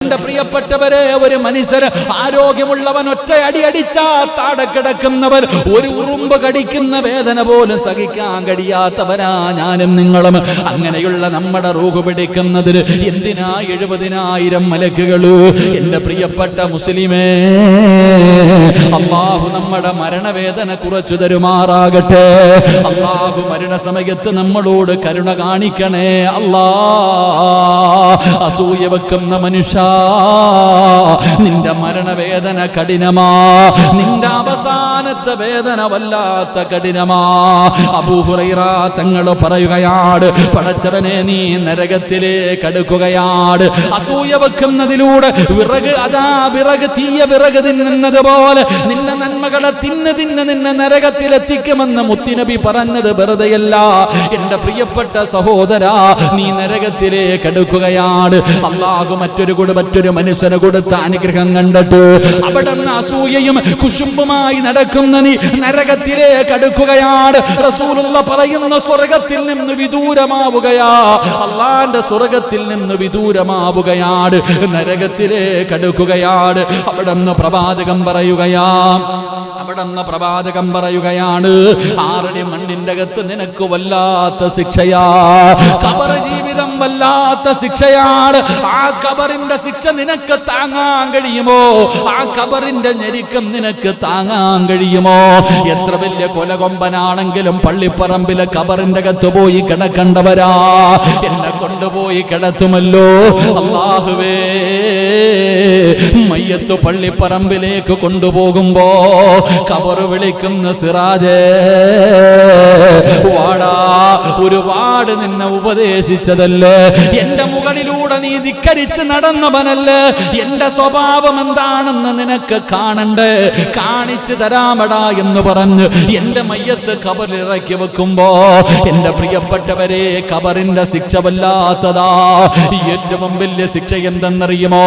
എന്റെ പ്രിയപ്പെട്ടവരെ, ഒരു മനുഷ്യർ ആരോഗ്യമുള്ളവൻ ഒറ്റയടി അടിച്ചാ താഴെ കിടക്കുന്നവർ ഒരു ഉറുമ്പ് കടിക്കുന്ന വേദന പോലും സഹിക്കാൻ കഴിയാത്തവരാ ഞാനും നിങ്ങളും. അങ്ങനെയുള്ള നമ്മുടെ റൂഹ് പിടിക്കുന്നതിൽ എന്തിനാ 70,000 മലക്കുകള്? എന്റെ പ്രിയപ്പെട്ട മുസ്ലിമേ, അല്ലാഹു നമ്മുടെ മരണവേദന കുറച്ചു തരുമാറാകട്ടെ. അല്ലാഹു മരണസമയത്ത് നമ്മളോട് കരുണ കാണിക്കണേ അല്ലാ. അസൂയ വെക്കുന്ന മനുഷ്യ, നിന്റെ മരണവേദന കഠിനമാ, നിന്റെ അവസാനത്തെ വേദന വല്ലാത്ത കഠിനമാ. അബൂ ഹുറൈറ തങ്ങൾ പറയുകയാണ്, പടച്ചവനെ നീ നരകത്തിലേക്ക് അടുക്കുകയാണ്. അസൂയ വെക്കുന്നതിലൂടെ വിറക് തീയ വിറക് തിന്നുന്നത് പോലെ നിന്റെ നന്മകളെ തിന്ന് നിന്നെ നരകത്തിലെത്തിക്കുമെന്ന് മുത്തുനബി പറഞ്ഞത് വെറുതെയല്ല. എന്റെ പ്രിയപ്പെട്ട സഹോദരാ, നീ നരകത്തിലേക്ക് അടുക്കുകയാണ്. അല്ലാഹു മറ്റൊരു മനുഷ്യന് കൊടുത്ത അനുഗ്രഹം കണ്ടിട്ട് അവിടെ നിന്ന് അസൂയയും കുശുമ്പുമായി നടക്കുന്ന നീ നരകത്തിലേക്ക് അടുക്കുകയാണ്. റസൂലുള്ളാഹി പറയുന്ന സ്വർഗത്തിൽ നിന്ന് വിദൂരമാവുകയാ, അല്ലാഹുവിന്റെ സ്വർഗത്തിൽ നിന്ന് വിദൂരമാവുകയാണ്, നരകത്തിലേക്ക് അടുക്കുകയാണ്. അവിടെ നിന്ന് പ്രവാചകൻ പറയുകയാണ്, 6 അടി മണ്ണിന്റെ അകത്ത് നിനക്ക് വല്ലാത്ത ശിക്ഷയാ, ഖബർ ജീവിതം വല്ലാത്ത ശിക്ഷയാണ്. ആ ഖബറിന്റെ ശിക്ഷ നിനക്ക് താങ്ങാൻ കഴിയുമോ? ആ ഖബറിന്റെ ഞെരുക്കം നിനക്ക് താങ്ങാൻ കഴിയുമോ? എത്ര വലിയ കൊലകൊമ്പനാണെങ്കിലും പള്ളിപ്പറമ്പിലെ ഖബറിന്റെ അകത്ത് പോയി കിടക്കണ്ടവരാ, എന്നെ കൊണ്ടുപോയി കിടത്തുമല്ലോ. അല്ലാഹുവേ, മയ്യത്ത് പള്ളിപ്പറമ്പിലേക്ക് കൊണ്ടുപോകുമ്പോ ഖബർ വിളിക്കുന്ന സിറാജേ വാടാ, ഒരുപാട് നിന്നെ ഉപദേശിച്ചതല്ലേ, എന്റെ മുകളിലൂടെ നീ ധിക്കരിച്ച് നടന്നവനല്ലേ, എന്റെ സ്വഭാവം എന്താണെന്ന് നിനക്ക് കാണണ്ടേ, കാണിച്ചു തരാമടാ എന്ന് പറഞ്ഞ് എന്റെ മയ്യത്ത് ഖബറിൽ ഇറക്കി വെക്കുമ്പോ എന്റെ പ്രിയപ്പെട്ടവരെ, ഖബറിന്റെ ശിക്ഷ വല്ലാത്തതാ. ഏറ്റവും വലിയ ശിക്ഷ എന്തെന്നറിയുമോ?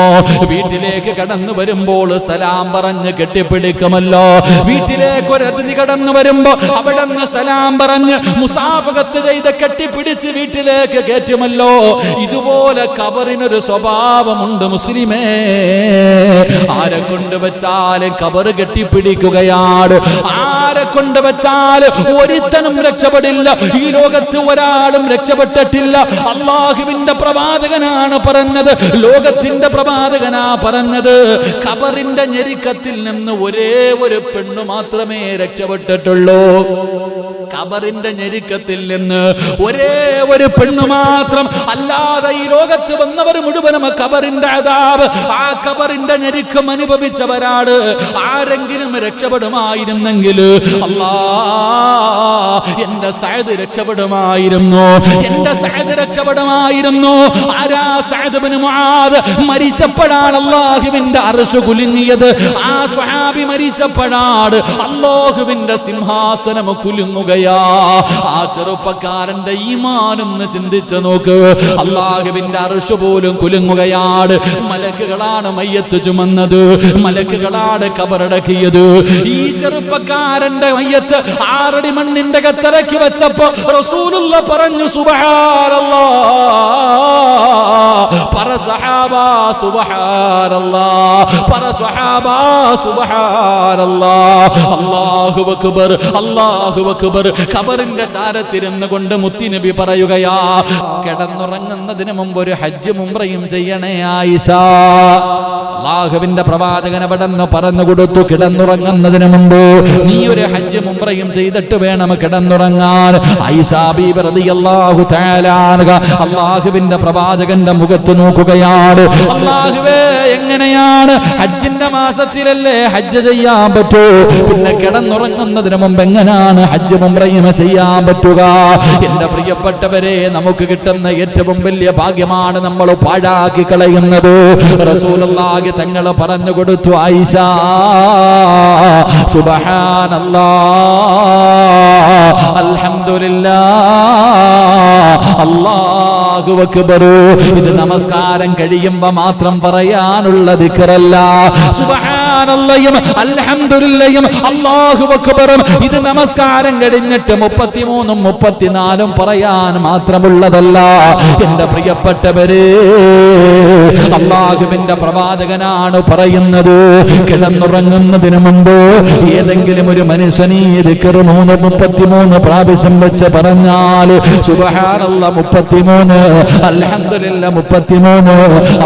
വീട്ടിലേക്ക് കടന്നു വരുമ്പോൾ സലാം പറഞ്ഞ് കെട്ടിപ്പിടിക്കുമല്ലോ. വീട്ടിലേക്ക് ഒരു അതിഥി കടന്നു വരുമ്പോ അവിടെ നിന്ന് സലാം പറഞ്ഞ് മുസാഫഹത്ത് ചെയ്ത് കെട്ടിപ്പിടിച്ച് വീട്ടിലേക്ക് കയറ്റുമല്ലോ. ഇതുപോലെ ഖബറിനൊരു സ്വഭാവമുണ്ട് മുസ്ലിമേ. ആരെ കൊണ്ട് വെച്ചാലും ഖബർ കെട്ടിപ്പിടിക്കുകയാണ്. ആരെ കൊണ്ട് വെച്ചാൽ ഒരുത്തനും രക്ഷപ്പെടില്ല. ഈ ലോകത്ത് ഒരാളും രക്ഷപ്പെട്ടിട്ടില്ല. അല്ലാഹുവിന്റെ പ്രവാചകനാണ് പറഞ്ഞത്, ലോകത്തിന്റെ പ്രവാചകനാ പറഞ്ഞത്, ഖബറിന്റെ ഞെരുക്കത്തിൽ നിന്ന് ഒരേ ഒരു പെണ്ണ് മാത്രമേ രക്ഷപ്പെട്ടിട്ടുള്ളൂ. ഖബറിന്റെ ഞെരുക്കത്തിൽ നിന്ന് ഒരേ ഒരു പെണ്ണ് മാത്രം, അല്ലാതെ ഈ ലോകത്ത് വന്നവർ മുഴുവനും ഖബറിന്റെ അദാബ്, ആ ഖബറിന്റെ ഞെരുക്കം അനുഭവിച്ചവരാണ്. ആരെങ്കിലും രക്ഷപ്പെടുമായിരുന്നെങ്കിൽ അല്ലാ, എന്റെ സഅദ് രക്ഷപ്പെടുമായിരുന്നു, എന്റെ സഅദ് രക്ഷപ്പെടുമായിരുന്നു. ആരാ? സഅദ് ഇബ്നു മുആദ് മരിച്ചപ്പോഴാണ് അല്ലാഹുവിന്റെ അർശ് കുലുങ്ങിയത്. ആ സ്വഹാബി മരിച്ചപ്പോഴാണ് അല്ലാഹുവിന്റെ സിംഹാസനം കുലുങ്ങുകയാ. ആ ചെറുപ്പക്കാരന്റെ ഈമാനൊന്ന് ചിന്തിച്ചു നോക്ക്. അല്ലാഹുവിന്റെ അർശ് പോലും കുലുങ്ങുകയാണ്. മലക്കുകളാണ് മയ്യത്ത് ചുമന്നത്, മലക്കുകളാണ് ഖബറടക്കിയത്. ഈ ചെറുപ്പക്കാരന്റെ മയ്യത്ത് 6 അടി മണ്ണിന്റെ അകത്തിറക്കി വെച്ചപ്പോ റസൂലുള്ളാഹി പറഞ്ഞു, സുബ്ഹാനല്ലാഹ്, പറ സഹാബാ സുബ്ഹാനല്ലാഹ്, പറ സ്വഹാബാ സുബ്ഹാനല്ലാഹ്, അല്ലാഹു അക്ബർ, അല്ലാഹു അക്ബർ. ഖബറിന്റെ ചാരത്തിരുന്ന് കൊണ്ട് മുത്തുനബി പറയുകയാ, കിടന്നുറങ്ങുന്നതിന് മുമ്പ് ഒരു ഹജ്ജ് ഉംറയും ചെയ്യണേ ആയിഷ. അല്ലാഹുവിന്റെ പ്രവാചകൻ അവിടെ നിന്ന് പറഞ്ഞു കൊടുത്തു, കിടന്നുറങ്ങുന്നതിന് മുമ്പ് നീ ഒരു ഹജ്ജ് ഉംറയും ചെയ്തിട്ട് വേണം കിടന്നുറങ്ങാൻ. ആയിഷ ബീബി റളിയല്ലാഹു തആല അൻഹ അല്ലാഹുവിന്റെ പ്രവാചകന്റെ മുഖത്ത് നോക്കുകയാണ്. അല്ലാഹുവേ, എങ്ങനെയാണ് ഹജ്ജിന്റെ മാസത്തിലല്ലേ ഹജ്ജ് ചെയ്യാൻ പറ്റൂ, പിന്നെ കിടന്നുറങ്ങുന്നതിന് മുമ്പ് എങ്ങനെയാണ് ഹജ്ജ് ഉംറയും ചെയ്യാൻ പറ്റുക? എന്റെ പ്രിയപ്പെട്ടവരെ, നമുക്ക് കിട്ടുന്ന ഏറ്റവും വലിയ ഭാഗ്യമാണ് നമ്മൾ പാഴാക്കി കളയുന്നത്. റസൂലുള്ളാഹി തങ്ങൾ പറഞ്ഞു കൊടുത്തു, ആയിഷ സുബ്ഹാനല്ലാഹ്, അൽഹംദുലില്ലാഹ്, അല്ലാഹു അക്ബർ. ഇത് നമസ്കാരം കഴിയുമ്പോ മാത്രം പറയാനുള്ള ദിക്റല്ല. സുബ്ഹാനല്ലാഹും അൽഹംദുലില്ലാഹും അല്ലാഹു അക്ബറും ഇത് നമസ്കാരം കഴിഞ്ഞിട്ട് 33 34 പറയാൻ മാത്രമുള്ളതല്ല. എന്റെ പ്രിയപ്പെട്ടവരെ, അല്ലാഹുവിന്റെ പ്രവാചകനാണ് പറയുന്നത്, കിടന്നുറങ്ങുന്നതിന് മുമ്പ് ഏതെങ്കിലും ഒരു മനുഷ്യൻ ഈ ദിക്ർ 33 പ്രാവശ്യം വെച്ച് പറഞ്ഞാൽ സുബ്ഹാനല്ലാഹ് 33, അൽഹംദുലില്ലാഹ് 33,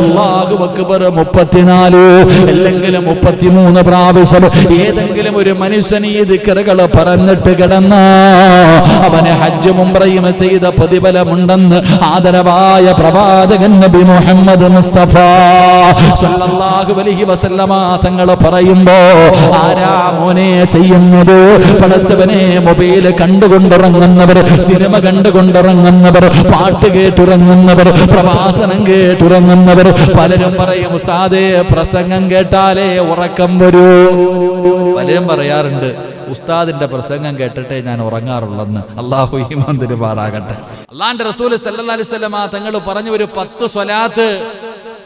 അല്ലാഹു അക്ബർ 34, അല്ലെങ്കിൽ 33 പ്രാവശ്യം ഏതെങ്കിലും ഒരു മനുഷ്യൻ ഈ ദിക്റുകൾ പറഞ്ഞിട്ട് കിടന്ന അവന് ഹജ്ജും ഉംറയും ചെയ്ത പ്രതിഫലമുണ്ടെന്ന് ആദരവായ പ്രവാചകൻ നബി മുഹമ്മദ് മുസ്തഫ സല്ലല്ലാഹു അലൈഹി വസല്ലമ തങ്ങൾ പറയുമ്പോ ആരാ മോനെ ചെയ്യുന്നത്? പടച്ചവനെ, മൊബൈൽ കണ്ടുകൊണ്ടിറങ്ങുന്നവർ, സിനിമ കണ്ടുകൊണ്ടിറങ്ങുന്നവർ, പാട്ട് കേട്ടുറങ്ങുന്നവർ, പ്രഭാഷണം കേട്ടുറങ്ങുന്നവർ. പലരും പറയും ഉസ്താദേ പ്രസംഗം കേട്ടാലേ ഉറക്കം വരൂ. പലരും പറയാറുണ്ട് ഉസ്താദിന്റെ പ്രസംഗം കേട്ടിട്ടേ ഞാൻ ഉറങ്ങാറുള്ളെന്ന്. അല്ലാഹു ഈമാൻ തരുമാറാകട്ടെ. അല്ലാഹുവിന്റെ റസൂൽ സല്ലല്ലാഹു അലൈഹി വസല്ലമ തങ്ങൾ പറഞ്ഞു ഒരു 10 സ്വലാത്ത്.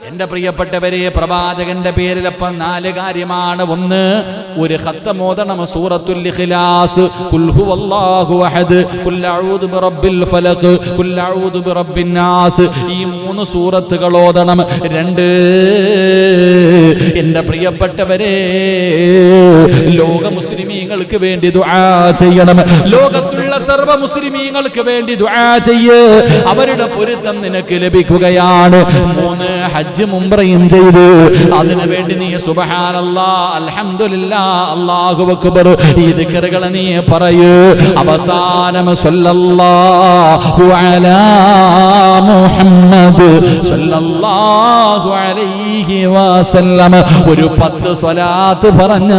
എന്റെ പ്രിയപ്പെട്ടവരെ, പ്രവാചകന്റെ പേരിലപ്പം 4 കാര്യമാണ്. ഒന്ന്, ഒരു ഖത്തം ഓതണം സൂറത്തുൽ ഇഖ്ലാസ്, ഖുൽ ഹുവല്ലാഹു അഹദ്, ഖുൽ അഊദു ബിറബ്ബിൽ ഫലഖ്, ഖുൽ അഊദു ബിറബ്ബിൻ നാസ്. ഈ 3 സൂറത്തുകൾ ഓതണം. 2, എന്റെ പ്രിയപ്പെട്ടവരെ, ലോക മുസ്ലിമീങ്ങൾക്ക് വേണ്ടി ദുആ ചെയ്യണം. ലോകത്തുള്ള സർവ്വ മുസ്ലിമീങ്ങൾക്ക് വേണ്ടി ദുആ ചെയ്യ്, അവരുടെ പൊരുത്തം നിനക്ക് ലഭിക്കുകയാണ്. 3, ഹജ്ജും ഉംറയും ചെയ്തു. അതിനു വേണ്ടി നീ സുബ്ഹാനല്ലാഹ്, അൽഹംദുലില്ലാഹ്, അല്ലാഹു അക്ബർ ഈ ദിക്റുകൾ നീ പറയൂ. അവസാനം സല്ലല്ലാഹു അലാ മുഹമ്മദ് സല്ലല്ലാഹു അലൈഹി വസല്ലം ഒരു 10 സ്വലാത്ത് പറഞ്ഞ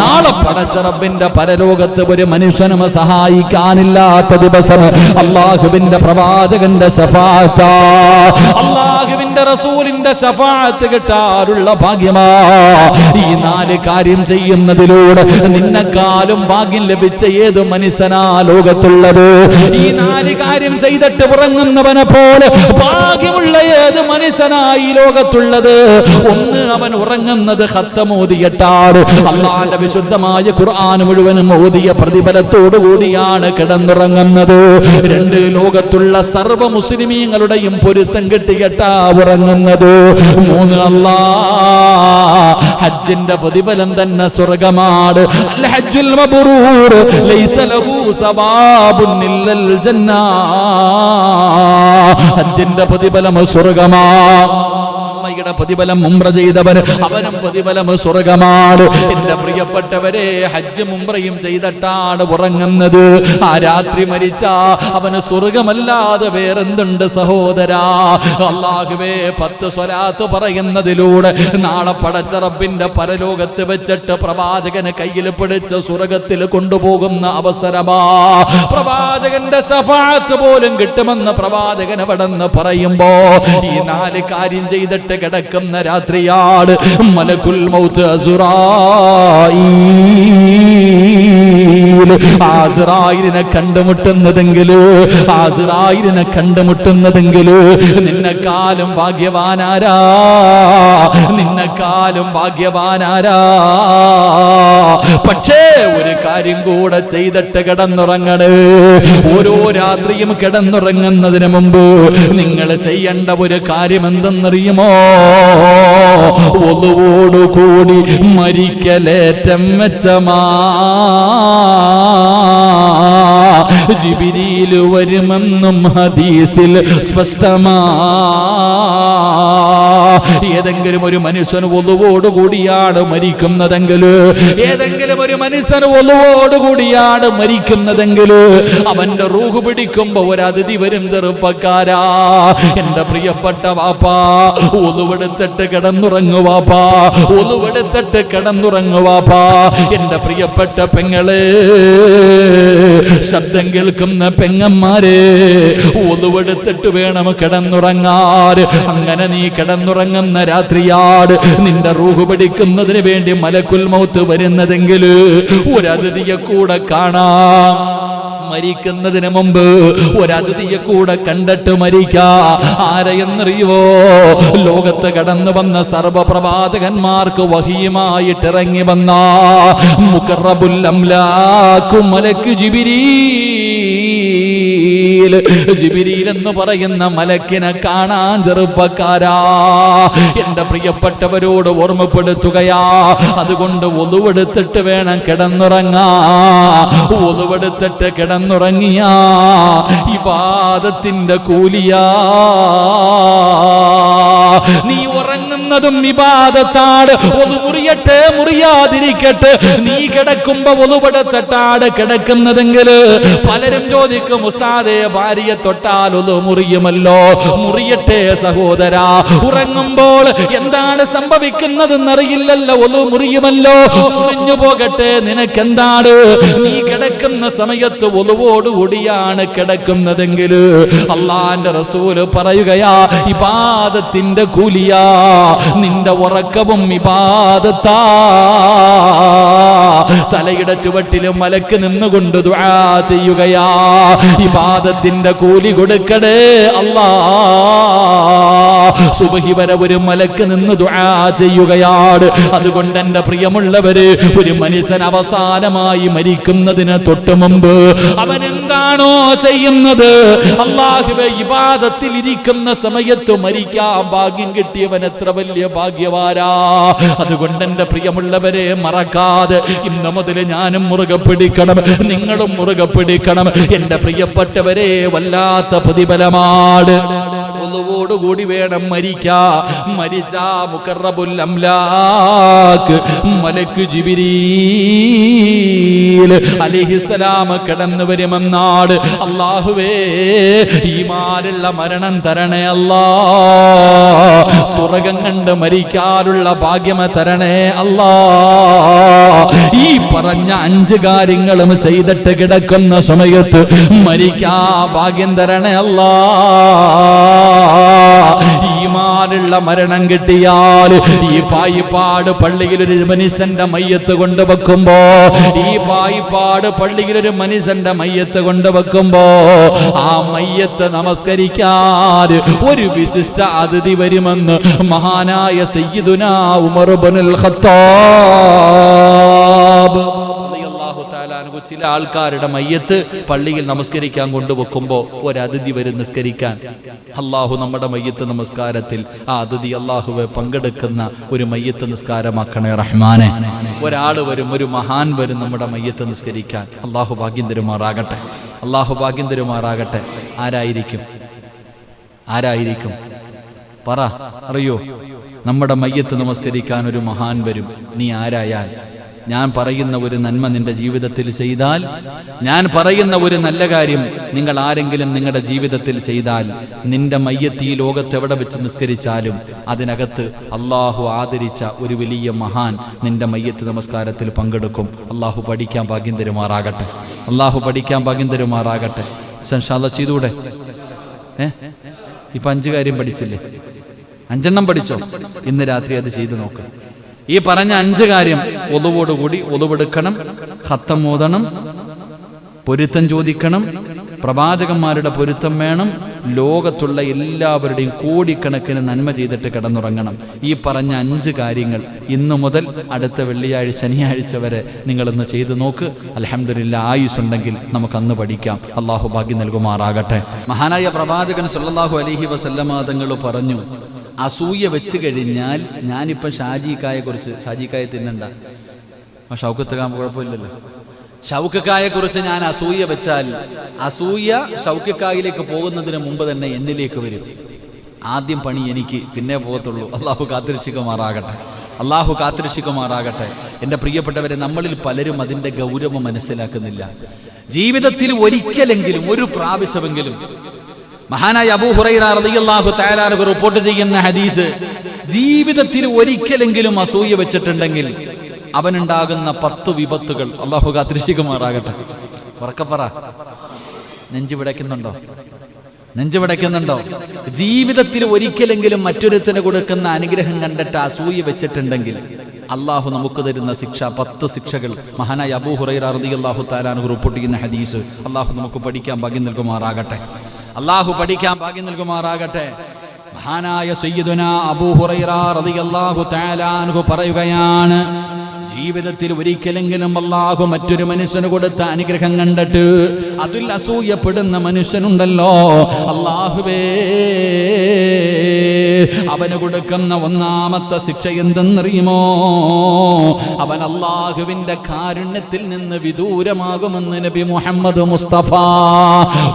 നാളെ പടച്ച റബ്ബിന്റെ പരലോകത്ത് ഒരു മനുഷ്യനും സഹായിക്കാനില്ലാത്ത ദിവസം അല്ലാഹുവിന്റെ പ്രവാചകന്റെ ശഫാഅത്ത്, അല്ലാഹുവിന്റെ റസൂലിന്റെ ശഫാഅത്ത് കിട്ടാറുള്ള ഭാഗ്യമാ. ഈ 4 കാര്യം ചെയ്യുന്നതിലൂടെ നിന്നെക്കാളും ഭാഗ്യം ലഭിച്ച ഏത് മനുഷ്യനാ ലോകത്തുള്ളത്? ഈ 4 കാര്യം ചെയ്തിട്ട് ഉറങ്ങുന്നവനെ പോലെ ഭാഗ്യമുള്ള ഏത് മനുഷ്യനായി ലോകത്തുള്ളത്? ഒന്ന്, അവൻ ഉറങ്ങുന്നത് ഖത്തം ഓതിയിട്ടാണ്. അല്ലാഹുവിന്റെ വിശുദ്ധമായ ഖുർആൻ മുഴുവനും ഓതിയ പ്രതിഫലത്തോടു കൂടിയാണ് കിടന്നുറങ്ങുന്നത്. 2, ലോകത്തുള്ള സർവ്വ മുസ്ലിമീങ്ങളുടെയും പൊരുത്തം കിട്ടിയിട്ടാ ഉറങ്ങുന്നത്. 3, ഹജ്ജിന്റെ പ്രതിഫലം തന്നെ സ്വർഗ്ഗമാണ്. അൽ ഹജ്ജുൽ മബ്റൂർ ലൈസ ലഹു സവാബുൻ ഇല്ലൽ ജന്ന. ഹജ്ജിന്റെ പ്രതിഫലം സ്വർഗ്ഗമാണ്. ഉമ്മയുടെ പ്രതിഫലം ഉംറ ചെയ്തവൻ അവനും പ്രതിഫലം സ്വർഗ്ഗമാണ്. എന്റെ പ്രിയപ്പെട്ടവരെ, ഹജ്ജും ഉംറയും ചെയ്തിട്ടാണ് ഉറങ്ങുന്നത്. ആ രാത്രി മരിച്ചാ അവന് സ്വർഗ്ഗമല്ലാതെ വേറെന്തുണ്ട് സഹോദരാ? അല്ലാഹുവേ, 10 സ്വലാത്ത് പറയുന്നതിലൂടെ നാളെ പടച്ച റബ്ബിന്റെ പരലോകത്ത് വെച്ചിട്ട് പ്രവാചകന് കയ്യിൽ പിടിച്ച് സ്വർഗ്ഗത്തിൽ കൊണ്ടുപോകുന്ന അവസരമാ. പ്രവാചകന്റെ ശഫാഅത്ത് പോലും കിട്ടുമെന്ന് പ്രവാചകൻ അവിടെന്ന് പറയുമ്പോ ഈ 4 കാര്യം ചെയ്തിട്ട് കിടക്കുന്ന രാത്രിയാണ് മലക്കുൽ മൗത്ത് അസ്റായീലിനെ കണ്ടുമുട്ടുന്നതെങ്കിൽ നിന്നെക്കാളും ഭാഗ്യവാനാരാ? പക്ഷേ ഒരു കാര്യം കൂടെ ചെയ്തിട്ട് കിടന്നുറങ്ങണേ. ഓരോ രാത്രിയും കിടന്നുറങ്ങുന്നതിന് മുമ്പ് നിങ്ങൾ ചെയ്യേണ്ട ഒരു കാര്യം എന്തെന്നറിയുമോ? ഒന്നുകൂടി മരിക്കലേറ്റം മെച്ചമാ. ജിബ്രീൽ വരുമെന്നും ഹദീസിൽ സ്പഷ്ടമാ. ഏതെങ്കിലും ഒരു മനുഷ്യൻ ഒന്നുകൂടിയാണ് മരിക്കുന്നതെങ്കിൽ അവന്റെ റൂഹ് പിടിക്കുമ്പോ ഒരു അതിഥി വരും. ചെറുപ്പക്കാരാ, എന്റെ പ്രിയപ്പെട്ട വാപ്പാ, ഒന്നുവെടുത്തിട്ട് കിടന്നുറങ്ങുവാപ്പാ. എന്റെ പ്രിയപ്പെട്ട പെങ്ങളെ, ശബ്ദം കേൾക്കുന്ന പെങ്ങന്മാരെ, ഒന്നുവെടുത്തിട്ട് വേണം കിടന്നുറങ്ങാൻ. അങ്ങനെ നീ കിടന്നുറങ്ങുന്ന രാത്രിയാട് നിന്റെ റൂഹ് പിടിക്കുന്നതിന് വേണ്ടി മലക്കുൽ മൗത്ത് വരുന്നതെങ്കിൽ ഒരു അതിഥിയെ കൂടെ കാണാം. മരിക്കുന്നതിന് മുമ്പ് ഒരതിഥിയെ കൂടെ കണ്ടിട്ട് മരിക്കാ. ആരെയെന്നറിയുവോ? ലോകത്ത് കടന്നു വന്ന സർവപ്രവാചകന്മാർക്ക് വഹിയുമായിട്ട് ഇറങ്ങി വന്ന മുഖറബുൽ അംലാഖു മലക്ക് ജിബ്രീൽ. ജിബ്രീൽ എന്ന് പറയുന്ന മലക്കിനെ കാണാൻ ചെറുപ്പക്കാരാ, എന്റെ പ്രിയപ്പെട്ടവരോട് ഓർമ്മപ്പെടുത്തുകയാ. അതുകൊണ്ട് ഒളുവെടുത്തിട്ട് വേണം കിടന്നുറങ്ങാ. ഒളുവെടുത്തിട്ട് കിടന്നുറങ്ങിയാ ഇബാദത്തിന്റെ കൂലിയാ. നീ ഉറങ്ങുന്നതും ഇബാദത്താണ്. ഒളു മുറിയട്ടെ മുറിയാതിരിക്കട്ടെ, നീ കിടക്കുമ്പോ ഒളുവെടുത്തിട്ടാണ് കിടക്കുന്നതെങ്കിൽ പലരും ചോദിക്കും, ഉസ്താദേ ഭാര്യയെ തൊട്ടാൽ ഒളു മുറിയുമല്ലോ. മുറിയട്ടെ സഹോദരാ. ഉറങ്ങുമ്പോൾ എന്താണ് സംഭവിക്കുന്നതെന്നറിയില്ലല്ലോ. ഒളു മുറിയുമല്ലോ. മുറിഞ്ഞു പോകട്ടെ, നിനക്കെന്താണ്? നീ കിടക്കുന്ന സമയത്ത് ഒളുവോടുകൂടിയാണ് കിടക്കുന്നതെങ്കിൽ അള്ളാന്റെ റസൂല് പറയുകയാ, ഇബാദത്തിന്റെ കൂലിയാ. നിന്റെ ഉറക്കവും ഇബാദത്താ. തലയുടെ ചുവട്ടിലും മലക്ക് നിന്നുകൊണ്ട് ദുആ ചെയ്യുകയാ, ഇബാദത്തിന്റെ കൂലി കൊടുക്കണേ അല്ലാ. സുബ്ഹി വരെ ഒരു മലക്ക് നിന്ന് ദുആ ചെയ്യുകയാണ്. അതുകൊണ്ട് എന്റെ പ്രിയമുള്ളവര്, ഒരു മനുഷ്യൻ അവസാനമായി മരിക്കുന്നതിന് തൊട്ട് മുമ്പ് അവൻ എന്താണോ ചെയ്യുന്നത്, അല്ലാഹുവേ ഇബാദത്തിൽ ഇരിക്കുന്ന സമയത്ത് മരിക്കാൻ ഭാഗ്യം കിട്ടിയവൻ എത്ര വലിയ ഭാഗ്യവാനാ. അതുകൊണ്ട് എന്റെ പ്രിയമുള്ളവരെ മറക്കാതെ ഇന്ന് മുതൽ ഞാനും മുറുകെ പിടിക്കണം, നിങ്ങളും മുറുകെ പിടിക്കണം. എന്റെ പ്രിയപ്പെട്ടവരെ, വല്ലാത്ത പ്രതിഫലമാണ്. ഒളുവോടുകൂടി വേണം മരിക്കാ. മരിച്ചാ മുഖറബുൽ അംലാഖ് മലക്ക് ജിബ്രീൽ അലൈഹിസ്സലാം കടന്നു വരുമെന്നാണ്. അല്ലാഹുവേ ഈമാനുള്ള മരണം തരണേ അല്ലാ. സ്വർഗ്ഗം കണ്ട് മരിക്കാനുള്ള ഭാഗ്യം തരണേ അല്ലാ. ഈ പറഞ്ഞ 5 കാര്യങ്ങളും ചെയ്തിട്ട് കിടക്കുന്ന സമയത്ത് മരിക്കാ ഭാഗ്യം തരണേ അല്ലാ. ഈമാനുള്ള മരണം കിട്ടിയാൽ ഈ പായിപ്പാട് പള്ളിയിൽ ഒരു മനുഷ്യന്റെ മയ്യത്ത് കൊണ്ടുവെക്കുമ്പോ, ഈ പായിപ്പാട് പള്ളിയിൽ ഒരു മനുഷ്യന്റെ മയ്യത്ത് കൊണ്ടുവെക്കുമ്പോ ആ മയ്യത്ത് നമസ്കരിക്കാൻ ഒരു വിശിഷ്ട അതിഥി വരുമെന്ന് മഹാനായ സയ്യിദുനാ ഉമർ ഇബ്നുൽ ഖത്താബ്. ചില ആൾക്കാരുടെ മയ്യത്ത് പള്ളിയിൽ നമസ്കരിക്കാൻ കൊണ്ടുവെക്കുമ്പോ ഒരതിഥി വരും നിസ്കരിക്കാൻ. അള്ളാഹു നമ്മുടെ മയ്യത്ത് നമസ്കാരത്തിൽ ആ അതിഥി അള്ളാഹുവെ പങ്കെടുക്കുന്ന ഒരു മയ്യത്ത് നിസ്കാരമാക്കണേ റഹ്മാനെ. ഒരാൾ വരും, ഒരു മഹാൻ വരും നമ്മുടെ മയ്യത്ത് നിസ്കരിക്കാൻ. അള്ളാഹു ഭാഗ്യം തരുമാറാകട്ടെ, അള്ളാഹു ഭാഗ്യം തരുമാറാകട്ടെ. ആരായിരിക്കും? ആരായിരിക്കും? പറ, അറിയോ? നമ്മുടെ മയ്യത്ത് നമസ്കരിക്കാൻ ഒരു മഹാൻ വരും. നീ ആരായാൽ, ഞാൻ പറയുന്ന ഒരു നന്മ നിന്റെ ജീവിതത്തിൽ ചെയ്താൽ, ഞാൻ പറയുന്ന ഒരു നല്ല കാര്യം നിങ്ങൾ ആരെങ്കിലും നിങ്ങളുടെ ജീവിതത്തിൽ ചെയ്താൽ, നിന്റെ മയ്യത്ത് ഈ ലോകത്ത് എവിടെ വെച്ച് നിസ്കരിച്ചാലും അതിനകത്ത് അള്ളാഹു ആദരിച്ച ഒരു വലിയ മഹാൻ നിന്റെ മയ്യത്ത് നമസ്കാരത്തിൽ പങ്കെടുക്കും. അള്ളാഹു പഠിക്കാൻ ഭാഗ്യം തരുമാറാകട്ടെ, അള്ളാഹു പഠിക്കാൻ ഭാഗ്യം തരുമാറാകട്ടെ. ഇൻഷാ അല്ലാഹ് ചെയ്തൂടെ? ഇപ്പൊ 5 കാര്യം പഠിച്ചില്ലേ? 5 പഠിച്ചോ? ഇന്ന് രാത്രി അത് ചെയ്തു നോക്ക്. ഈ പറഞ്ഞ 5 കാര്യം ഒളുവോടുകൂടി ഒളുവെടുക്കണം, ഖത്തം ഓതണം, പൊരുത്തം ചോദിക്കണം, പ്രവാചകന്മാരുടെ പൊരുത്തം വേണം, ലോകത്തുള്ള എല്ലാവരുടെയും കോടിക്കണക്കിന് നന്മ ചെയ്തിട്ട് കിടന്നുറങ്ങണം. ഈ പറഞ്ഞ 5 കാര്യങ്ങൾ ഇന്നു മുതൽ അടുത്ത വെള്ളിയാഴ്ച ശനിയാഴ്ച വരെ നിങ്ങളിന്ന് ചെയ്തു നോക്ക്. അൽഹംദുലില്ലാ, ആയുസ്സുണ്ടെങ്കിൽ നമുക്കന്ന് പഠിക്കാം. അള്ളാഹു ഭാഗ്യം നൽകുമാറാകട്ടെ. മഹാനായ പ്രവാചകൻ സല്ലല്ലാഹു അലൈഹി വസല്ലമ തങ്ങൾ പറഞ്ഞു, അസൂയ വെച്ച് കഴിഞ്ഞാൽ, ഞാനിപ്പം ഷാജിക്കായെ കുറിച്ച്, ഷാജിക്കായ തിന്നണ്ട, ഷൗക്കത്ത് കാമ്പ് കുഴപ്പമില്ലല്ലോ, ഷൗക്കക്കായെ കുറിച്ച് ഞാൻ അസൂയ വെച്ചാൽ, അസൂയ ഷൗക്കക്കായിലേക്ക് പോകുന്നതിന് മുമ്പ് തന്നെ എന്നിലേക്ക് വരും. ആദ്യം പണി എനിക്ക്, പിന്നെ പോകത്തുള്ളൂ. അള്ളാഹു കാത്തിരക്ഷിക്കുമാറാകട്ടെ, അള്ളാഹു കാത്തിരക്ഷിക്കുമാറാകട്ടെ. എൻ്റെ പ്രിയപ്പെട്ടവരെ, നമ്മളിൽ പലരും അതിൻ്റെ ഗൗരവം മനസ്സിലാക്കുന്നില്ല. ജീവിതത്തിൽ ഒരിക്കലെങ്കിലും, ഒരു പ്രാവശ്യമെങ്കിലും, മഹാനായ അബൂ ഹുറൈറ റളിയല്ലാഹു തആല അൻഹു റിപ്പോർട്ട് ചെയ്യുന്ന ഹദീസ്, ജീവിതത്തിൽ ഒരിക്കലെങ്കിലും അസൂയ വെച്ചിട്ടുണ്ടെങ്കിൽ അവനുണ്ടാകുന്ന 10 വിപത്തുകൾ അള്ളാഹു കാത്തിരക്ഷിക്കുമാറാകട്ടെ. ഉറക്കപ്പറ, നെഞ്ചു പിടയ്ക്കുന്നുണ്ടോ? നെഞ്ചു പിടയ്ക്കുന്നുണ്ടോ? ജീവിതത്തിൽ ഒരിക്കലെങ്കിലും മറ്റൊരുത്തിന് കൊടുക്കുന്ന അനുഗ്രഹം കണ്ടിട്ട് അസൂയ വെച്ചിട്ടുണ്ടെങ്കിൽ അള്ളാഹു നമുക്ക് തരുന്ന ശിക്ഷ 10 ശിക്ഷകൾ. മഹാനായ അബൂ ഹുറൈറ റളിയല്ലാഹു തആല അൻഹു റിപ്പോർട്ട് ചെയ്യുന്ന ഹദീസ്. അള്ളാഹു നമുക്ക് പഠിക്കാൻ ഭാഗ്യം നൽകുമാറാകട്ടെ. അള്ളാഹു പഠിക്കാൻ ഭാഗ്യം നൽകുമാറാകട്ടെ. മഹാനായ സയ്യിദുനാ അബൂ ഹുറൈറ റളിയല്ലാഹു തആല അൻഹു പറയുകയാണ്, ജീവിതത്തിൽ ഒരിക്കലെങ്കിലും അല്ലാഹു മറ്റൊരു മനുഷ്യന് കൊടുത്ത അനുഗ്രഹം കണ്ടിട്ട് അതിൽ അസൂയപ്പെടുന്ന മനുഷ്യനുണ്ടല്ലോ, അല്ലാഹുവേ അവന് കൊടുക്കുന്ന ഒന്നാമത്തെ ശിക്ഷ എന്തെന്നറിയുമോ? അവൻ അല്ലാഹുവിന്റെ കാരുണ്യത്തിൽ നിന്ന് വിദൂരമാകുമെന്ന് നബി മുഹമ്മദ് മുസ്തഫ.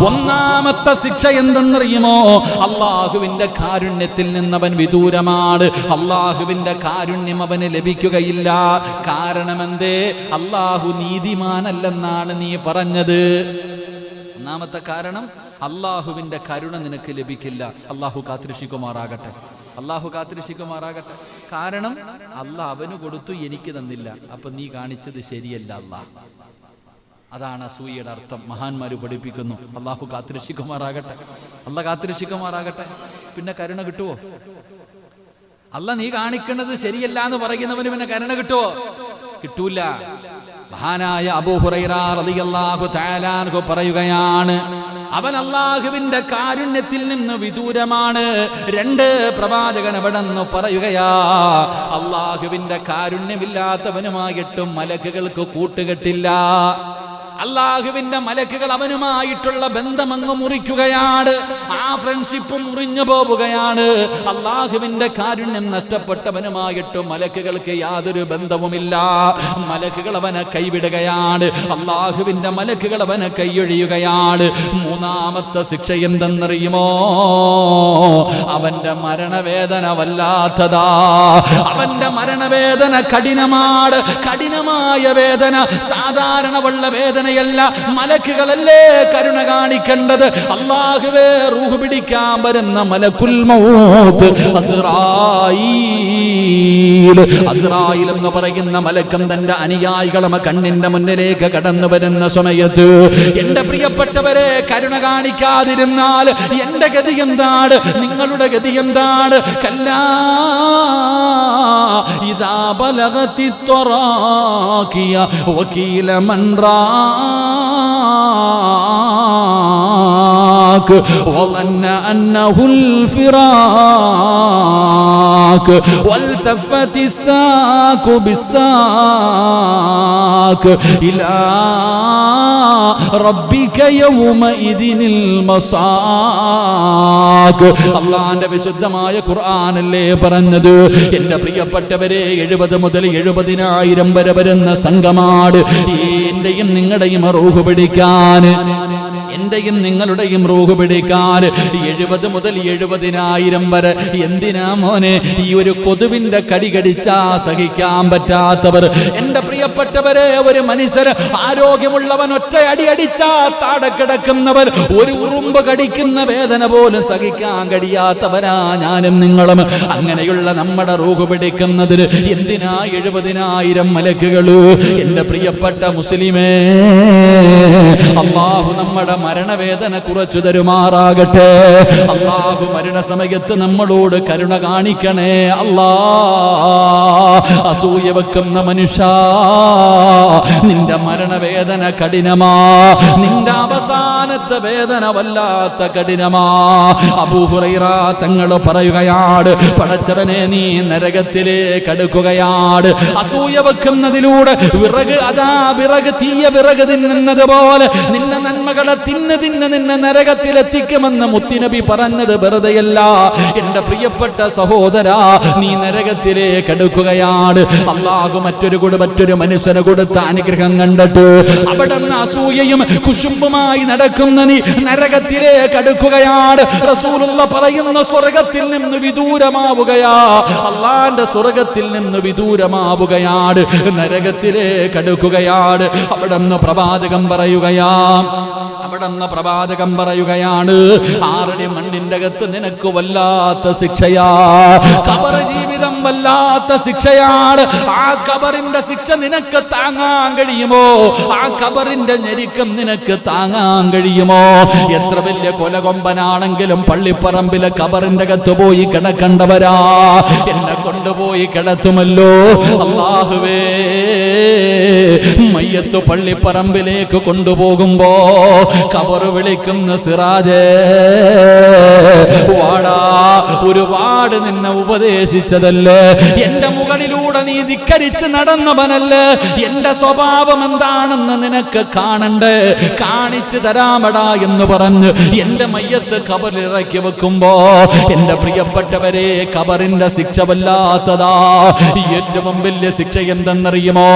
ഒന്നാമത്തെ ശിക്ഷ എന്തെന്നറിയുമോ? അല്ലാഹുവിന്റെ കാരുണ്യത്തിൽ നിന്ന് അവൻ വിദൂരമാണ്. അല്ലാഹുവിന്റെ കാരുണ്യം അവന് ലഭിക്കുകയില്ല. കാരണം എന്തേ? അല്ലാഹു നീതിമാനല്ലെന്നാണ് നീ പറഞ്ഞത്. ഒന്നാമത്തെ കാരണം, അല്ലാഹുവിന്റെ കരുണ നിനക്ക് ലഭിക്കില്ല. അല്ലാഹു കാത്തിരക്ഷിക്കുമാറാകട്ടെ. അല്ലാഹു കാത്തിരക്ഷിക്കുമാറാകട്ടെ. കാരണം അല്ലാഹ് അവന് കൊടുത്തു, എനിക്ക് തന്നില്ല. അപ്പൊ നീ കാണിച്ചത് ശരിയല്ല അല്ലാഹ്. അതാണ് അസൂയയുടെ അർത്ഥം. മഹാന്മാര് പഠിപ്പിക്കുന്നു. അല്ലാഹു കാത്തിരക്ഷിക്കുമാറാകട്ടെ. അല്ലാഹ് കാത്തിരക്ഷിക്കുമാറാകട്ടെ. പിന്നെ കരുണ കിട്ടുവോ? അല്ലാഹ് നീ കാണിക്കുന്നത് ശരിയല്ല എന്ന് പറയുന്നവന് പിന്നെ കരുണ കിട്ടുവോ? കിട്ടൂല. മഹാനായ അബൂ ഹുറൈറ റളിയല്ലാഹു തആല അൻഹു പറയുകയാണ്, അവൻ അല്ലാഹുവിന്റെ കാരുണ്യത്തിൽ നിന്ന് വിദൂരമാണ്. 2 പ്രവാചകൻ അവിടെ നിന്ന് പറയുകയാ, അല്ലാഹുവിന്റെ കാരുണ്യമില്ലാത്തവനുമായിട്ടും മലക്കുകൾക്ക് കൂട്ടുകെട്ടില്ല. അല്ലാഹുവിന്റെ മലക്കുകൾ അവനുമായിട്ടുള്ള ബന്ധം അങ്ങ് മുറിക്കുകയാണ്. ആ ഫ്രണ്ട്ഷിപ്പ് മുറിഞ്ഞു പോവുകയാണ്. അല്ലാഹുവിന്റെ കാരുണ്യം നഷ്ടപ്പെട്ടവനുമായിട്ട് മലക്കുകൾക്ക് യാതൊരു ബന്ധവുമില്ല. മലക്കുകൾ അവനെ കൈവിടുകയാണ്. അല്ലാഹുവിന്റെ മലക്കുകൾ അവനെ കൈയൊഴിയുകയാണ്. മൂന്നാമത്തെ ശിക്ഷ എന്തെന്നറിയുമോ? അവന്റെ മരണവേദന വല്ലാത്തതാ. അവന്റെ മരണവേദന കഠിനമാണ്. കഠിനമായ വേദന, സാധാരണമുള്ള വേദന ല്ല. മലക്കുകളല്ലേ കരുണ കാണിക്കേണ്ടത്? അല്ലാഹുവേ, റൂഹ് പിടിക്കാൻ വരുന്ന മലക്കുൽ മൗത്ത് അസ്റായീൽ എന്ന് പറയുന്ന മലക്കം തന്റെ അനുയായികളെ കണ്ണിന്റെ മുന്നിലേക്ക് കടന്നു വരുന്ന സമയത്ത്, എന്റെ പ്രിയപ്പെട്ടവരെ, കരുണ കാണിക്കാതിരുന്നാൽ എന്റെ ഗതി എന്താണ്? നിങ്ങളുടെ ഗതി എന്താണ്? കല്ലാ ഇദാ ബലഗതി ത്വറാഖിയ വകീല മൻ وظن أنه الفراق والتفت الساق بالساق إلى ربك يومئذ المساق. അല്ലാഹുവിന്റെ വിശുദ്ധമായ ഖുർആനല്ലേ പറഞ്ഞത്? എന്റെ പ്രിയപ്പെട്ടവരെ, 70 മുതൽ 70,000 വരെ വരുന്ന സംഘമാണ് എന്റെയും നിങ്ങളുടെയും റൂഹ് പിടിക്കാൻ, എന്റെയും നിങ്ങളുടെയും റൂഹ് പിടിക്കാൻ 70 മുതൽ 70,000 വരെ. എന്തിനാ മോനെ? ഈ ഒരു കൊതുവിന്റെ കടി കടിച്ചാ സഹിക്കാൻ പറ്റാത്തവർ. എന്റെ പ്രിയപ്പെട്ടവരെ, ഒരു മനുഷ്യർ ആരോഗ്യമുള്ളവൻ ഒറ്റ അടി അടിച്ചാ താഴെ കിടക്കുന്നവർ, ഒരു ഉറുമ്പ് കടിക്കുന്ന വേദന പോലും സഹിക്കാൻ കഴിയാത്തവരാ ഞാനും നിങ്ങളും. അങ്ങനെയുള്ള നമ്മുടെ റൂഹ് പിടിക്കുന്നതിന് എന്തിനാ 70,000 മലക്കുകള്? എന്റെ പ്രിയപ്പെട്ട മുസ്ലിമേ, അല്ലാഹു നമ്മുടെ മരണവേദന കുറച്ചു തരുമാറാകട്ടെ. അല്ലാഹു മരണസമയത്ത് നമ്മളോട് കരുണ കാണിക്കണേ അല്ലാ. അസൂയ വെക്കുന്ന മനുഷ്യ, നിന്റെ മരണവേദന കഠിനമാ. നിന്റെ അവസാനത്തെ വേദന വല്ലാത്ത കഠിനമാ. അബൂ ഹുറൈറ തങ്ങൾ പറയുകയാണ്, പടച്ചവനെ, നീ നരകത്തിലേക്ക് അടുക്കുകയാണ്. അസൂയ വെക്കുന്നതിലൂടെ വിറക് തീയ വിറക് തിന്നുന്നത് പോലെ നിന്റെ നന്മകളെ തിന്ന് നിന്നെ നരകത്തിലെത്തിക്കുമെന്ന് മുത്തുനബി പറഞ്ഞത് വെറുതെയല്ല. എന്റെ പ്രിയപ്പെട്ട സഹോദരാ, നീ നരകത്തിലേക്ക് അടുക്കുകയാണ്. അല്ലാഹു മറ്റൊരു മനുഷ്യന് കൊടുത്ത അനുഗ്രഹം കണ്ടിട്ട് അവിടെ നിന്ന് അസൂയയും കുശുമ്പുമായി നടക്കുന്ന നീ നരകത്തിലേക്ക് അടുക്കുകയാണ്. റസൂലുള്ളാഹി പറയുന്ന സ്വർഗത്തിൽ നിന്ന് വിദൂരമാവുകയാ. അല്ലാഹുവിന്റെ സ്വർഗത്തിൽ നിന്ന് വിദൂരമാവുകയാണ്, നരകത്തിലേക്ക് അടുക്കുകയാണ്. അവിടെ നിന്ന് പ്രവാചകൻ പറയുകയാണ്, 6 അടി മണ്ണിന്റെ അകത്ത് നിനക്ക് വല്ലാത്ത ശിക്ഷയാ. ഖബർ ജീവിതം വല്ലാത്ത വല്ലാത്ത ശിക്ഷയാണ്. ആ ഖബറിന്റെ ശിക്ഷ നിനക്ക് താങ്ങാൻ കഴിയുമോ? ആ ഖബറിന്റെ ഞെരുക്കം നിനക്ക് താങ്ങാൻ കഴിയുമോ? എത്ര വലിയ കൊലകൊമ്പനാണെങ്കിലും പള്ളിപ്പറമ്പിലെ ഖബറിന്റെ അകത്ത് പോയി കിടക്കണ്ടവരാ. എന്നെ കൊണ്ടുപോയി കിടത്തുമല്ലോ അല്ലാഹുവേ. മയ്യത്ത് പള്ളിപ്പറമ്പിലേക്ക് കൊണ്ടുപോകുമ്പോ ഖബർ വിളിക്കുന്ന സിറാജേ വാടാ, ഒരുപാട് നിന്നെ ഉപദേശിച്ചതല്ലേ, എന്റെ മുകളിലൂടെ നീ ധിക്കരിച്ച് നടന്നവനല്ലേ, എന്റെ സ്വഭാവം എന്താണെന്ന് നിനക്ക് കാണണ്ടേ, കാണിച്ചു തരാമടാ എന്ന് പറഞ്ഞ് എന്റെ മയ്യത്ത് ഖബറിൽ ഇറക്കി വെക്കുമ്പോ എന്റെ പ്രിയപ്പെട്ടവരെ, ഖബറിന്റെ ശിക്ഷ വല്ലാത്തതാ. ഏറ്റവും വലിയ ശിക്ഷ എന്തെന്നറിയുമോ?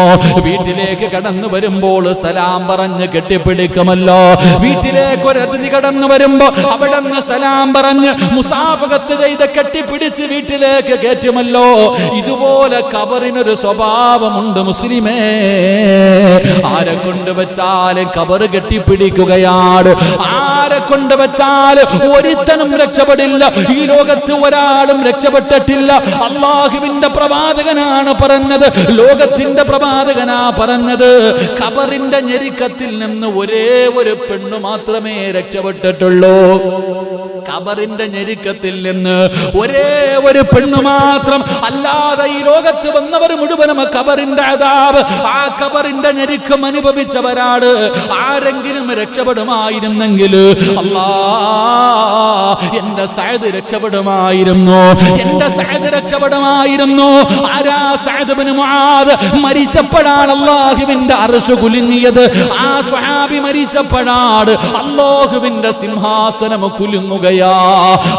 വീട്ടിലേക്ക് കടന്നു വരുമ്പോൾ സലാം പറഞ്ഞ് കെട്ടിപ്പിടിക്കുമല്ലോ. വീട്ടിലേക്ക് ഒരു അതിഥി കടന്നു വരുമ്പോ അവിടെ നിന്ന് സലാം പറഞ്ഞ് മുസാഫഹത്ത് ചെയ്ത് കെട്ടിപ്പിടിച്ച് വീട്ടിലേക്ക് കയറ്റുമല്ലോ. ഇതുപോലെ ഖബറിനൊരു സ്വഭാവമുണ്ട് മുസ്ലിമേ. ആരെ കൊണ്ട് വെച്ചാലും ഖബർ കെട്ടിപ്പിടിക്കുകയാണ്. ആരെ കൊണ്ട് വെച്ചാൽ ഒരുത്തനും രക്ഷപ്പെടില്ല. ഈ ലോകത്ത് ഒരാളും രക്ഷപ്പെട്ടിട്ടില്ല. അല്ലാഹുവിന്റെ പ്രവാചകനാണ് പറഞ്ഞത്, ലോകത്തിന്റെ പ്രവാചകനാ പറഞ്ഞത്, ഖബറിന്റെ ഞെരുക്കത്തിൽ നിന്ന് ഒരേ ഒരു പെണ്ണ് മാത്രമേ രക്ഷപ്പെട്ടിട്ടുള്ളൂ. ഖബറിന്റെ ഞെരുക്കത്തിൽ നിന്ന് ഒരേ ഒരു പെണ്ണ് മാത്രം, അല്ലാതെ ഈ ലോകത്ത് വന്നവർ മുഴുവനും ഖബറിന്റെ അദാബ്, ആ ഖബറിന്റെ ഞെരുക്കം അനുഭവിച്ചവരാണ്. ആരെങ്കിലും രക്ഷപ്പെടുമായിരുന്നെങ്കിൽ അല്ലാ, എന്റെ സഅദ് രക്ഷപ്പെടുമായിരുന്നു, എന്റെ സഅദ് രക്ഷപ്പെടുമായിരുന്നു. ആരാ? സഅദ് ഇബ്നു മുആദ് മരിച്ചപ്പോഴാണ് അല്ലാഹുവിന്റെ അർശ് കുലുങ്ങിയത്. ആ സ്വഹാബി മരിച്ചപ്പോഴാണ് അല്ലാഹുവിന്റെ സിംഹാസനം കുലുങ്ങുകയാ.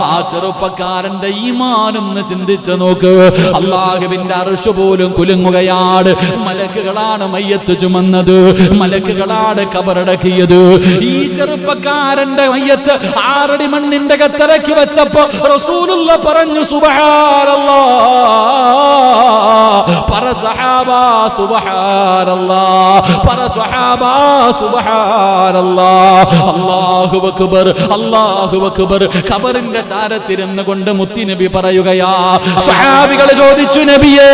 ആ ചെറുപ്പക്കാരന്റെ ഈമാനും ചിന്തിച്ചു നോക്ക്. അല്ലാഹുവിന്റെ അർശ് പോലും കുലുങ്ങുകയാണ്. മലക്കുകളാണ് മയ്യത്ത് ചുമന്നത്, മലക്കുകളാണ് ഖബറടക്കിയത്. ഈ ചെറുപ്പക്കാരന്റെ മയ്യത്ത് 6 അടി മണ്ണിന്റെ അകത്തിറക്കി വെച്ചപ്പോ റസൂലുള്ള പറഞ്ഞു സുബ്ഹാനല്ലാഹ്, പറ സഹാബാ സുബ്ഹാനല്ലാഹ്, പറ സ്വഹാബാ സുബ്ഹാനല്ലാഹ്. അല്ലാഹു അക്ബർ, അല്ലാഹു അക്ബർ. ഖബറിന്റെ ചാരത്തിരുന്ന് കൊണ്ട് മുത്തുനബി പറയുകയാ. സ്വഹാബികൾ ചോദിച്ചു, നബിയേ,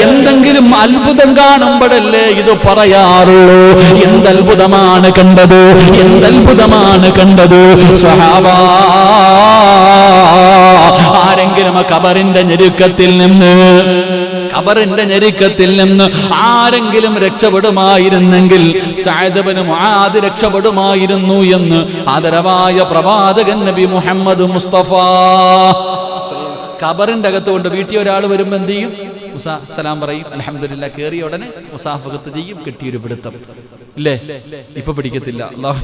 എന്തെങ്കിലും അത്ഭുതം കാണുമ്പോഴല്ലേ ഇത് പറയാറുള്ളൂ? എന്തത്ഭുതമാണ് കണ്ടത്? എന്തത്ഭുതമാണ് കണ്ടത്? സ്വഹാബാ, ആരെങ്കിലും ഖബറിന്റെ ഞെരുക്കത്തിൽ നിന്ന്, ഖബറിന്റെ ഞെരുക്കത്തിൽ നിന്ന് ആരെങ്കിലും രക്ഷപ്പെടുമായിരുന്നെങ്കിൽ സഅദ് ഇബ്നു മുആദ് രക്ഷപ്പെടുമായിരുന്നു എന്ന് ആദരവായ പ്രവാചകൻ നബി മുഹമ്മദ് മുസ്തഫ. ഖബറിന്റെ അകത്ത് കൊണ്ട് വീട്ടിൽ ഒരാൾ വരുമ്പോ എന്ത് ചെയ്യും? സലാം പറയും, അൽഹംദുലില്ലാഹ്. കേറിയ ഉടനെ മുസാഫഹത്ത് ചെയ്യും, കെട്ടിയൊരു പിടുത്തം ഇല്ലേ? ഇപ്പൊ പിടിക്കത്തില്ല, അല്ലാഹു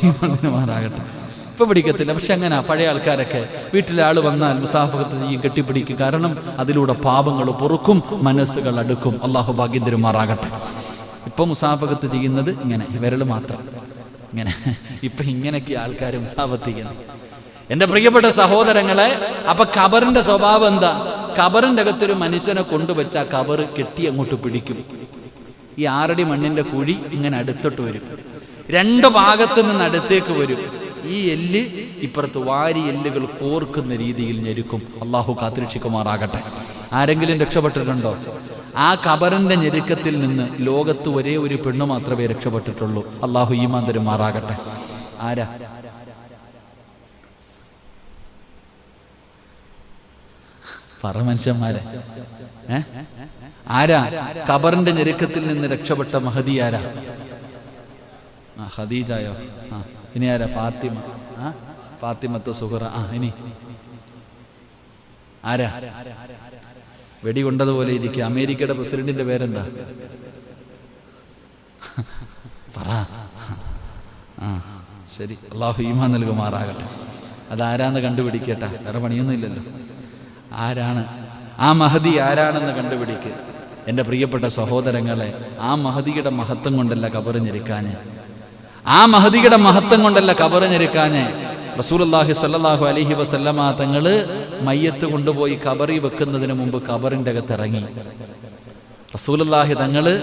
ഈമാനാകട്ടെ. ഇപ്പൊ പിടിക്കത്തില്ല. പക്ഷെ അങ്ങനെ പഴയ ആൾക്കാരൊക്കെ വീട്ടിലെ ആൾ വന്നാൽ മുസാഫഹത്ത് ചെയ്യും, കെട്ടിപ്പിടിക്കും. കാരണം അതിലൂടെ പാപങ്ങൾ പൊറുക്കും, മനസ്സുകൾ അടുക്കും. അല്ലാഹു ഭാഗ്യം തരുമാറാകട്ടെ. ഇപ്പൊ മുസാഫഹത്ത് ചെയ്യുന്നത് ഇങ്ങനെ, വിരൽ മാത്രം ഇങ്ങനെ. ഇപ്പൊ ഇങ്ങനെയൊക്കെ ആൾക്കാർ മുസാഫഹത്ത് ചെയ്യുന്നത്. എന്റെ പ്രിയപ്പെട്ട സഹോദരങ്ങളെ, അപ്പൊ ഖബറിന്റെ സ്വഭാവം എന്താ? ഖബറിന്റെ അകത്തൊരു മനുഷ്യനെ കൊണ്ടുവച്ച ഖബർ കെട്ടി അങ്ങോട്ട് പിടിക്കും. ഈ 6 അടി മണ്ണിന്റെ കുഴി ഇങ്ങനെ അടുത്തോട്ട് വരും, 2 ഭാഗത്ത് നിന്ന് അടുത്തേക്ക് വരും. ഈ എല്ല് ഇപ്പുറത്ത് വാരി എല്ലുകൾ കോർക്കുന്ന രീതിയിൽ ഞെരുക്കും. അള്ളാഹു കാത്തുരക്ഷിക്കുമാറാകട്ടെ. ആരെങ്കിലും രക്ഷപ്പെട്ടിട്ടുണ്ടോ? ആ ഖബറിന്റെ ഞെരുക്കത്തിൽ നിന്ന് ലോകത്ത് ഒരേ ഒരു പെണ്ണ് മാത്രമേ രക്ഷപ്പെട്ടിട്ടുള്ളൂ. അള്ളാഹു ഈമാൻ തരുമാറാകട്ടെ. ആരാ? പറ മനുഷ്യന്മാരെ, ആരാ ഖബറിന്റെ ഞെരുക്കത്തിൽ നിന്ന് രക്ഷപ്പെട്ട മഹദി? ആരാ? ഖദീജയോ? ഇനി ആരാ? ഫാത്തിമ. ഫാത്തിമത്ത് സുഹറ. ഇനി ആരാ? വെടികൊണ്ടതുപോലെ ഇരിക്കുക. അമേരിക്കയുടെ പ്രസിഡന്റിന്റെ പേരെന്താ? പറ. ശരി, അള്ളാഹു ഈമാൻ നൽകുമാറാകട്ടെ. അതാരാന്ന് കണ്ടുപിടിക്കട്ടെ, വേറെ പണിയൊന്നും ഇല്ലല്ലോ. ആരാണ് ആ മഹദി? ആരാണെന്ന് കണ്ടുപിടിക്കുക. എൻ്റെ പ്രിയപ്പെട്ട സഹോദരങ്ങളെ, ആ മഹദിയുടെ മഹത്വം കൊണ്ടല്ല ഖബർ ഞെരുക്കാഞ്ഞ്, ആ മഹദിയുടെ മഹത്വം കൊണ്ടല്ല ഖബർ ഞെരുക്കാഞ്ഞ്. റസൂലുള്ളാഹി സ്വല്ലല്ലാഹു അലൈഹി വസല്ലമ തങ്ങള് മയ്യത്ത് കൊണ്ടുപോയി ഖബറിൽ വെക്കുന്നതിന് മുമ്പ് ഖബറിന്റെ അകത്തിറങ്ങി. റസൂലുള്ളാഹി തങ്ങള്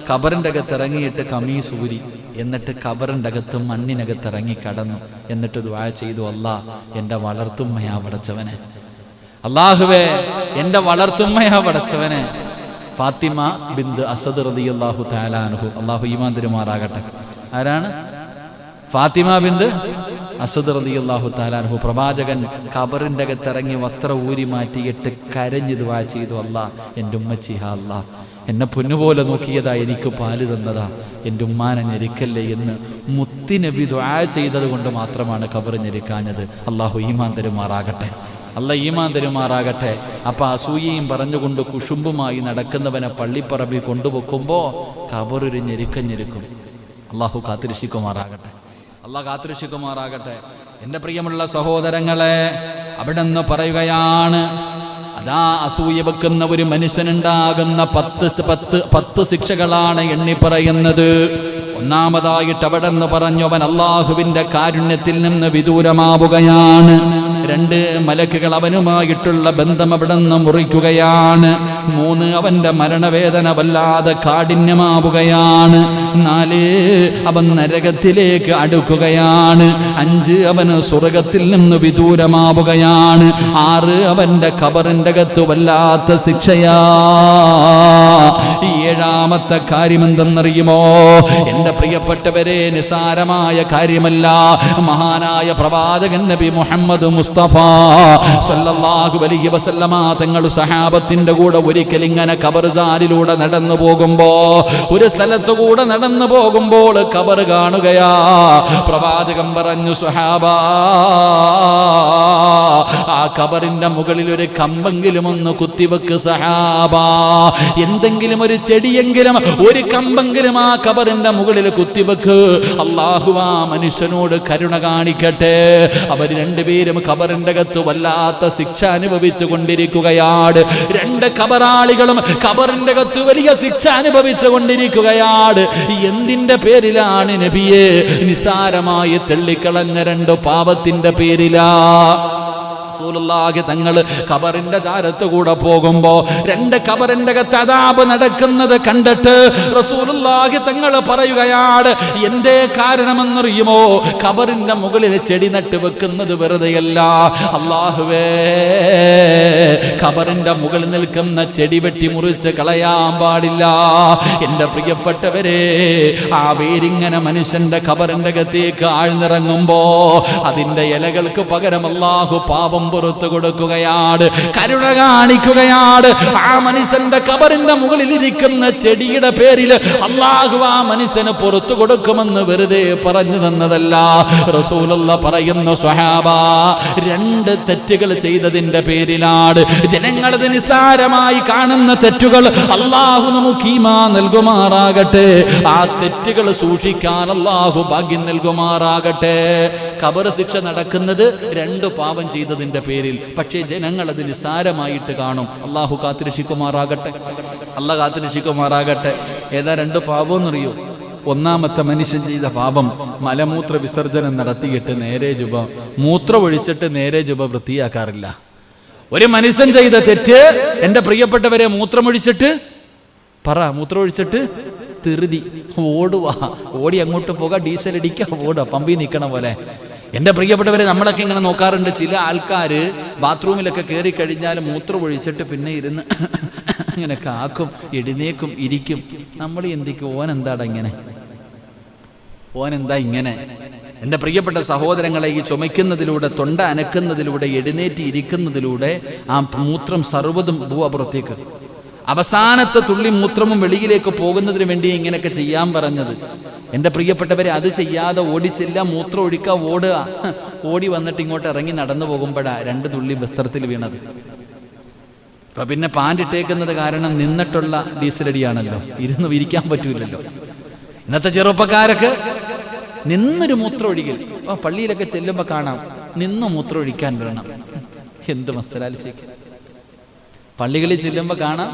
ഖബറിന്റെ അകത്തിറങ്ങിയിട്ട് കമീസ് ഊരി, എന്നിട്ട് ഖബറിന്റെ അകത്ത് മണ്ണിനകത്തിറങ്ങി കടന്നു. എന്നിട്ട് ദുആ ചെയ്തു, അല്ലാഹ് എൻ്റെ വളർത്തുമ്മയാ പടച്ചവനെ, അല്ലാഹുവേ എൻ്റെ വളർത്തുമ്മയാ പടച്ചവനെ. ഫാത്തിമ ബിന്ത് അസദ് റളിയല്ലാഹു തആല അൻഹു, അല്ലാഹു ഈമാൻ തരുമാറാകട്ടെ. ആരാണ്? ഫാത്തിമ ബിന്ത് അസദ് റളിയല്ലാഹു തആല അൻഹു. പ്രവാചകൻ ഖബറിൻ്റെ അകത്തിറങ്ങി വസ്ത്രം ഊരി മാറ്റിയിട്ട് കരഞ്ഞു ദുആ ചെയ്തു, അല്ലാഹ് എൻ്റെ ഉമ്മച്ചി, ഹാ അല്ലാഹ് എന്നെ പൊന്നുപോലെ നോക്കിയതാ, എനിക്ക് പാല് തന്നതാ, എൻ്റെ ഉമ്മാനെ ഞെരുക്കല്ലേ എന്ന് മുത്തുനബി ദുആ ചെയ്തത് കൊണ്ട് മാത്രമാണ് ഖബർ ഞെരുക്കാഞ്ഞത്. അല്ലാഹു ഈമാൻ തരുമാറാകട്ടെ, അല്ലാഹ് ഈമാൻ തരുമാറാകട്ടെ. അപ്പം അസൂയയും പറഞ്ഞുകൊണ്ട് കുശുമ്പുമായി നടക്കുന്നവനെ പള്ളിപ്പറമ്പിൽ കൊണ്ടുവെക്കുമ്പോൾ ഖബറൊരു ഞെരുക്കം. അല്ലാഹു കാത്തുരക്ഷിക്കുമാറാകട്ടെ, അല്ലാഹ് കാത്തുരക്ഷിക്കുമാറാകട്ടെ. എൻ്റെ പ്രിയമുള്ള സഹോദരങ്ങളെ, അവിടെ നിന്ന് പറയുകയാണ്, അതാ അസൂയ വെക്കുന്ന ഒരു മനുഷ്യനുണ്ടാകുന്ന 10 ശിക്ഷകളാണ് എണ്ണി പറയുന്നത്. ഒന്നാമതായിട്ട് അവിടെ നിന്ന് പറഞ്ഞു, അവൻ അള്ളാഹുവിൻ്റെ കാരുണ്യത്തിൽ നിന്ന് വിദൂരമാവുകയാണ്. 2 മലക്കുകൾ അവനുമായിട്ടുള്ള ബന്ധം അവിടെ നിന്ന് മുറിക്കുകയാണ്. 3 അവൻ്റെ മരണവേദന വല്ലാതെ കാഠിന്യമാവുകയാണ്. 4 അവൻ നരകത്തിലേക്ക് അടുക്കുകയാണ്. 5 അവന് സ്വർഗത്തിൽ നിന്ന് വിദൂരമാവുകയാണ്. 6 അവൻ്റെ ഖബറിൻ്റെ അകത്ത് വല്ലാത്ത ശിക്ഷയാ. 7ാമത്തെ കാര്യം എന്തെന്നറിയുമോ? എൻ്റെ പ്രിയപ്പെട്ടവരെ, നിസാരമായ കാര്യമല്ല. മഹാനായ പ്രവാചകൻ നബി മുഹമ്മദ് മുസ്തഫ സല്ലല്ലാഹു അലൈഹി വസല്ലമ തങ്ങൾ സഹാബത്തിന്റെ കൂടെ ഒരിക്കൽ ഇങ്ങനെ ഖബർസാനിലൂടെ നടന്നു പോകുമ്പോ, ഒരു സ്ഥലത്തു കൂടെ നടന്നു പോകുമ്പോൾ ഖബർ കാണുകയാ. പ്രവാചകൻ പറഞ്ഞു, സ്വഹാബാ, ആ ഖബറിന്റെ മുകളിൽ ഒരു കമ്പെങ്കിലും ഒന്ന് കുത്തിവെക്ക് സഹാബാ. എന്തെങ്കിലും ഒരു ചെടിയെങ്കിലും, ഒരു കമ്പെങ്കിലും ആ ഖബറിന്റെ മുകളിൽ കുത്തിവെക്ക്. അല്ലാഹു ആ മനുഷ്യനോട് കരുണ കാണിക്കട്ടെ. അവർ 2 പേരും ഖബറിന്റെ അകത്ത് വല്ലാത്ത ശിക്ഷ അനുഭവിച്ചു കൊണ്ടിരിക്കുകയാണ്. 2 ഖബറാളികളും ഖബറിന്റെ അകത്ത് വലിയ ശിക്ഷ അനുഭവിച്ചു കൊണ്ടിരിക്കുകയാണ്. എന്തിന്റെ പേരിലാണ് നബിയെ? നിസാരമായി തള്ളിക്കളഞ്ഞ 2 പാപത്തിന്റെ പേരിലാ. റസൂലുള്ളാഹി തങ്ങൾ ഖബറിന്റെ ചാരത്ത് കൂടെ പോകുമ്പോ 2 ഖബറിന്റെ അകത്ത് അദാബ് നടക്കുന്നത് കണ്ടിട്ട് റസൂലുള്ളാഹി തങ്ങൾ പറയുകയാണ്, എന്തേ കാരണമെന്നറിയുമോ? ഖബറിന്റെ മുകളിൽ ചെടി നട്ട് വെക്കുന്നത് വെറുതെയല്ല. അല്ലാഹുവേ, ഖബറിന്റെ മുകളിൽ നിൽക്കുന്ന ചെടി വെട്ടി മുറിച്ച് കളയാൻ പാടില്ല. എൻ്റെ പ്രിയപ്പെട്ടവരെ, ആ വേരിങ്ങനെ മനുഷ്യന്റെ ഖബറിന്റെ അകത്തേക്ക് ആഴ്ന്നിറങ്ങുമ്പോ അതിന്റെ ഇലകൾക്ക് പകരം അല്ലാഹു പാപം പുറത്തു കൊടുക്കുകയാണ്, കരുണ കാണിക്കുകയാണ്. ആ മനുഷ്യന്റെ ഖബറിന്റെ മുകളിൽ ഇരിക്കുന്ന ചെടിയുടെ പേരിൽ അല്ലാഹു ആ മനുഷ്യന് പുറത്തു കൊടുക്കുമെന്ന് വെറുതെ പറഞ്ഞു തന്നതല്ല. റസൂലുള്ളാഹി പറയുന്നു, സ്വഹാബാ, 2 തെറ്റുകൾ ചെയ്തതിന്റെ പേരിലാണ് ജനങ്ങളത് നിസാരമായി കാണുന്ന തെറ്റുകൾ. അല്ലാഹു നമുക്ക് ഈമാൻ നൽകുമാറാകട്ടെ. ആ തെറ്റുകൾ സൂക്ഷിക്കാൻ അല്ലാഹു ഭാഗ്യം നൽകുമാറാകട്ടെ. ഖബർ ശിക്ഷ നടക്കുന്നത് 2 പാപം ചെയ്തതിന്റെ പേരിൽ. പക്ഷേ ജനങ്ങൾ അത് നിസാരമായിട്ട് കാണും. അല്ലാഹു കാത്തുരക്ഷിക്കുമാറാകട്ടെ, അല്ലാഹു കാത്തുരക്ഷിക്കുമാറാകട്ടെ. ഏതാ 2 പാപം എന്നറിയോ? ഒന്നാമത്തെ മനുഷ്യൻ ചെയ്ത പാപം, മലമൂത്ര വിസർജനം നടത്തിയിട്ട് നേരെ ജുബ, മൂത്രം ഒഴിച്ചിട്ട് നേരെ ജുബ വൃത്തിയാക്കാറില്ല. ഒരു മനുഷ്യൻ ചെയ്ത തെറ്റ്, എൻ്റെ പ്രിയപ്പെട്ടവരെ, മൂത്രമൊഴിച്ചിട്ട് മൂത്രമൊഴിച്ചിട്ട് തിരുതി ഓടുക, ഓടി അങ്ങോട്ട് പോകാം, ഡീസൽ അടിക്കുക, ഓടുക, പമ്പി നിൽക്കണ പോലെ. എൻ്റെ പ്രിയപ്പെട്ടവരെ, നമ്മളൊക്കെ ഇങ്ങനെ നോക്കാറുണ്ട്. ചില ആൾക്കാർ ബാത്റൂമിലൊക്കെ കയറി കഴിഞ്ഞാൽ മൂത്രം ഒഴിച്ചിട്ട് പിന്നെ ഇരുന്ന് ഇങ്ങനെയൊക്കെ ആക്കും, എഴുന്നേക്കും, ഇരിക്കും. നമ്മൾ എന്തിക്കും, ഓനെന്താടാ ഇങ്ങനെ, ഓനെന്താ ഇങ്ങനെ? എൻ്റെ പ്രിയപ്പെട്ട സഹോദരങ്ങളെ, ഈ ചുമയ്ക്കുന്നതിലൂടെ, തൊണ്ട അനക്കുന്നതിലൂടെ, എഴുന്നേറ്റ് ഇരിക്കുന്നതിലൂടെ ആ മൂത്രം സർവ്വതും പുറത്തേക്ക്. അവസാനത്തെ തുള്ളി മൂത്രമും വെളിയിലേക്ക് പോകുന്നതിന് വേണ്ടി ഇങ്ങനെയൊക്കെ ചെയ്യാൻ പറഞ്ഞത്. എൻ്റെ പ്രിയപ്പെട്ടവരെ, അത് ചെയ്യാതെ ഓടിച്ചില്ല, മൂത്രം ഒഴിക്കുക, ഓടുക. ഓടി വന്നിട്ട് ഇങ്ങോട്ട് ഇറങ്ങി നടന്നു പോകുമ്പോഴാണ് 2 തുള്ളി വസ്ത്രത്തിൽ വീണത്. ഇപ്പൊ പിന്നെ പാൻ്റ് ഇട്ടേക്കുന്നത് കാരണം നിന്നിട്ടുള്ള ഡീസലടിയാണല്ലോ, ഇരുന്ന് ഇരിക്കാൻ പറ്റൂലല്ലോ. ഇന്നത്തെ ചെറുപ്പക്കാരൊക്കെ നിന്നൊരു മൂത്രം ഒഴിക്കൽ. പള്ളിയിലൊക്കെ ചെല്ലുമ്പോൾ കാണാം, നിന്ന് മൂത്രം ഒഴിക്കാൻ വരണം. എന്ത് മസ്സലാലിച്ചേക്ക്. പള്ളികളിൽ ചെല്ലുമ്പോൾ കാണാം,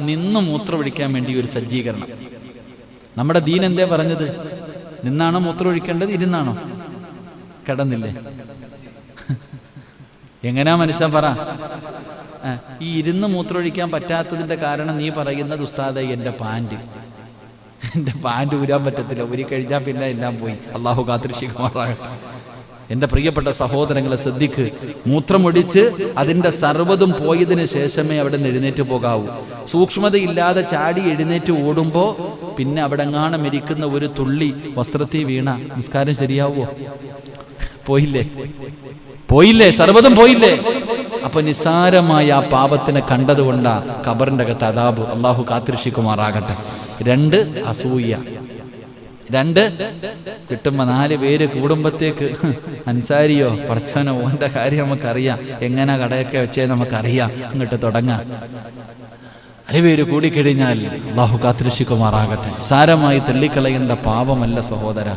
നിന്ന് മൂത്രം ഒഴിക്കാൻ വേണ്ടി ഒരു സജ്ജീകരണം. നമ്മുടെ ദീൻ എന്തേ പറഞ്ഞത്? നിന്നാണോ മൂത്രം ഒഴിക്കേണ്ടത്, ഇരുന്നാണോ? കിടന്നില്ലേ? എങ്ങനെയാ മനുഷ്യൻ പറ? ഈ ഇരുന്ന് മൂത്രം ഒഴിക്കാൻ പറ്റാത്തതിന്റെ കാരണം നീ പറയുന്നത്, ഉസ്താദേ, എൻ്റെ പാൻറ് ഊരാൻ പറ്റത്തില്ല, ഊരി കഴിഞ്ഞാൽ പിന്നെ എല്ലാം പോയി. അള്ളാഹു കാത്തുരക്ഷിക്കുമാറാകട്ടെ. എൻ്റെ പ്രിയപ്പെട്ട സഹോദരങ്ങളെ ശ്രദ്ധിക്ക്. മൂത്രമൊടിച്ച് അതിൻ്റെ സർവ്വതും പോയതിന് ശേഷമേ അവിടെ നിന്ന് എഴുന്നേറ്റ് പോകാവൂ. സൂക്ഷ്മതയില്ലാതെ ചാടി എഴുന്നേറ്റ് ഓടുമ്പോൾ പിന്നെ അവിടെ എങ്ങാനും ഇരിക്കുന്ന ഒരു തുള്ളി വസ്ത്രത്തിൽ വീണ നിസ്കാരം ശരിയാവോ? പോയില്ലേ, സർവ്വതും പോയില്ലേ. അപ്പൊ നിസ്സാരമായ ആ പാപത്തിനെ കണ്ടതുകൊണ്ടാ ഖബറിന്റെ അകത്ത് അദാബ്. അള്ളാഹു കാത്തിരക്ഷിക്കുമാറാകട്ടെ. 2 അസൂയ. 2 കിട്ടുമ്പോ 4 പേര് കൂടുമ്പത്തേക്ക് അൻസാരിയോ പടച്ചോനോ ഓന്റെ കാര്യം നമുക്കറിയാം, എങ്ങനെ കടയൊക്കെ വെച്ചേ നമുക്കറിയാം, അങ്ങോട്ട് തുടങ്ങാം. 4 പേര് കൂടിക്കഴിഞ്ഞാൽ അള്ളാഹു കാത്തിരക്ഷിക്കുമാറാകട്ടെ. സാരമായി തള്ളിക്കളയേണ്ട പാപമല്ല സഹോദര,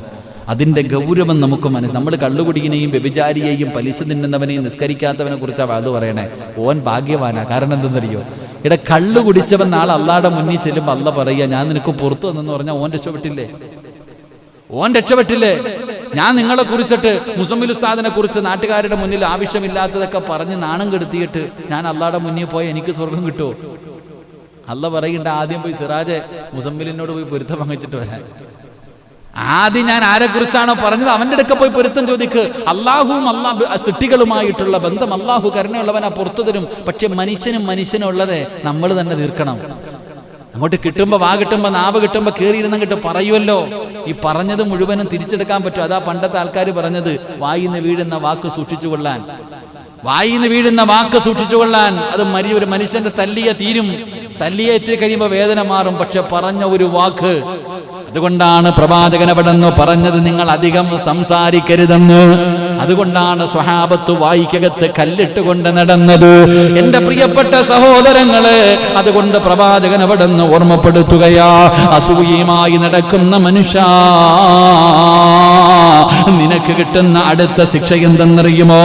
അതിൻ്റെ ഗൗരവം നമുക്ക് നമ്മൾ കള്ളുകുടിക്കിനെയും വ്യഭിചാരിയെയും പലിശ തിന്നുന്നവനെയും നിസ്കരിക്കാത്തവനെ കുറിച്ചാണ് അത് പറയണേ. ഓൻ ഭാഗ്യവാനാ. കാരണം എന്തെന്നറിയോ? ഇവിടെ കള്ളു കുടിച്ചവൻ നാളെ അള്ളാടെ മുന്നിൽ ചെല്ലുമ്പോൾ അള്ള പറയുക, ഞാൻ നിനക്ക് പുറത്തു വന്നെന്ന് പറഞ്ഞാൽ ഓൻ രക്ഷപ്പെട്ടില്ലേ? ഞാൻ നിങ്ങളെ കുറിച്ചിട്ട് മുസമ്മിൽ ഉസ്താദിനെ കുറിച്ച് നാട്ടുകാരുടെ മുന്നിൽ ആവശ്യമില്ലാത്തതൊക്കെ പറഞ്ഞ് നാണം കെടുത്തിയിട്ട് ഞാൻ അള്ളാടെ മുന്നിൽ പോയി എനിക്ക് സ്വർഗം കിട്ടുമോ? അള്ള പറയണ്ട, ആദ്യം പോയി സിറാജെ മുസമ്മിലിനോട് പോയി പൊരുത്തം വാങ്ങിച്ചിട്ട് വരാൻ. ആദ്യം ഞാൻ ആരെക്കുറിച്ചാണോ പറഞ്ഞത് അവൻ്റെ അടുക്ക പോയി പൊരുത്തം ചോദിക്ക്. അള്ളാഹുവും സൃഷ്ടികളുമായിട്ടുള്ള ബന്ധം അള്ളാഹു കരുണയുള്ളവനാ പുറത്തു തരും. പക്ഷെ മനുഷ്യനുള്ളതേ നമ്മൾ തന്നെ തീർക്കണം. അങ്ങോട്ട് കിട്ടുമ്പോൾ കിട്ടുമ്പോൾ നാവ് കിട്ടുമ്പോൾ കയറിയിരുന്നങ്ങിട്ട് പറയുമല്ലോ. ഈ പറഞ്ഞത് മുഴുവനും തിരിച്ചെടുക്കാൻ പറ്റും. അതാ പണ്ടത്തെ ആൾക്കാർ പറഞ്ഞത്, വായിന്ന് വീഴുന്ന വാക്ക് സൂക്ഷിച്ചുകൊള്ളാൻ. അത് ഒരു മനുഷ്യന്റെ തല്ലിയെ എത്തി കഴിയുമ്പോൾ വേദന മാറും. പക്ഷെ പറഞ്ഞ ഒരു വാക്ക്, അതുകൊണ്ടാണ് പ്രവാചകൻ അവിടെന്ന് പറഞ്ഞത് നിങ്ങൾ അധികം സംസാരിക്കരുതെന്ന്. അതുകൊണ്ടാണ് സ്വഹാബത്ത് വായിക്കകത്ത് കല്ലിട്ടുകൊണ്ട് നടന്നത്. എന്റെ പ്രിയപ്പെട്ട സഹോദരങ്ങളെ, അതുകൊണ്ട് പ്രവാചകൻ അവിടെന്ന് ഓർമ്മപ്പെടുത്തുകയാ, അസൂയയുമായി നടക്കുന്ന മനുഷ്യ, നിനക്ക് കിട്ടുന്ന അടുത്ത ശിക്ഷ എന്തെന്നറിയുമോ?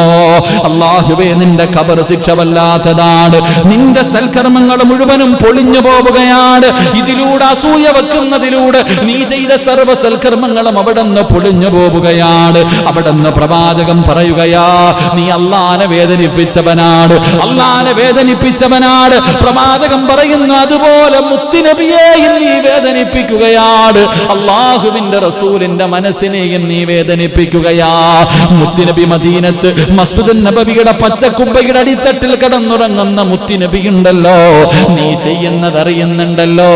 അല്ലാഹുവേ, നിന്റെ ഖബർ ശിക്ഷ വല്ലാത്തതാണ്. നിന്റെ സൽക്കർമ്മങ്ങൾ മുഴുവനും പൊളിഞ്ഞു പോവുകയാണ്. ഇതിലൂടെ അസൂയ വെക്കുന്നതിലൂടെ നീ ചെയ്ത സർവ്വ സൽക്കർമ്മങ്ങളും അവിടെന്ന് പൊളിഞ്ഞു പോവുകയാണ്. അവിടെന്ന് പ്രവാചകം പറയുകയാ, നീ അള്ളാനെ വേദനിപ്പിച്ചവനാണ്. പ്രവാചകം പറയുന്നു, അതുപോലെ മുത്തുനബിയെയും നീ വേദനിപ്പിക്കുകയാണ്. അള്ളാഹുവിന്റെ റസൂലിന്റെ മനസ്സിനെയും നീ വേദനിപ്പിക്കുകയാ. മുത്തുനബി മദീനത്ത് മസ്ജിദുൻ നബവിയുടെ പച്ചക്കുബ്ബയുടെ അടിത്തട്ടിൽ കിടന്നുറങ്ങുന്ന മുത്തുനബിയുണ്ടല്ലോ, നീ ചെയ്യുന്നത് അറിയുന്നുണ്ടല്ലോ,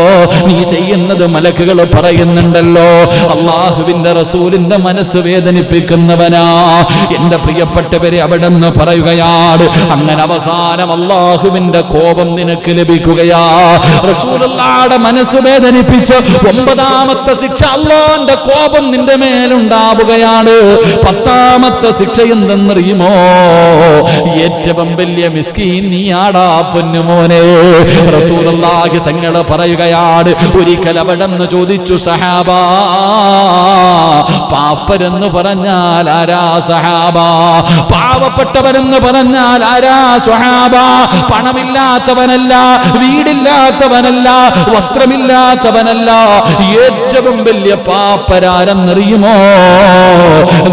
നീ ചെയ്യുന്നത് മലക്കുകൾ പറയുന്നുണ്ടല്ലോ. അള്ളാഹുവിന്റെ റസൂലിന്റെ മനസ്സ് വേദനിപ്പിക്കുന്നവനാ. എന്റെ പ്രിയപ്പെട്ടവരെ, അവിടെ നിന്ന് പറയുകയാണ്, അങ്ങനെ അവസാനം അള്ളാഹുവിന്റെ കോപം നിനക്ക് ലഭിക്കുകയാ. റസൂലുള്ളാഹിയുടെ മനസ്സ് വേദനിപ്പിച്ച് 9ാമത്തെ ശിക്ഷ അള്ളാന്റെ കോപം നിന്റെ മേലുണ്ടാവുകയാണ്. 10ാമത്തെ ശിക്ഷ എന്തെന്നറിയുമോ? ഏറ്റവും വലിയ മിസ്കീൻ നീയാടാ പൊന്നുമോനെ. റസൂലുള്ളാഹി തങ്ങള് പറയുകയാണ്, ഒരിക്കൽ അവിടെ നിന്ന് ചോദിച്ചു സഹാബാ, പാപ്പരെന്ന് പറഞ്ഞാൽ ആരാ സഹാബ? പാവപ്പെട്ടവരെന്ന് പറഞ്ഞാൽ ആരാ സ്വഹാബ? പണമില്ലാത്തവനല്ല, വീടില്ലാത്തവനല്ല, വസ്ത്രമില്ലാത്തവനല്ല, ഏറ്റവും വലിയ പാപ്പരാരെന്നറിയുമോ?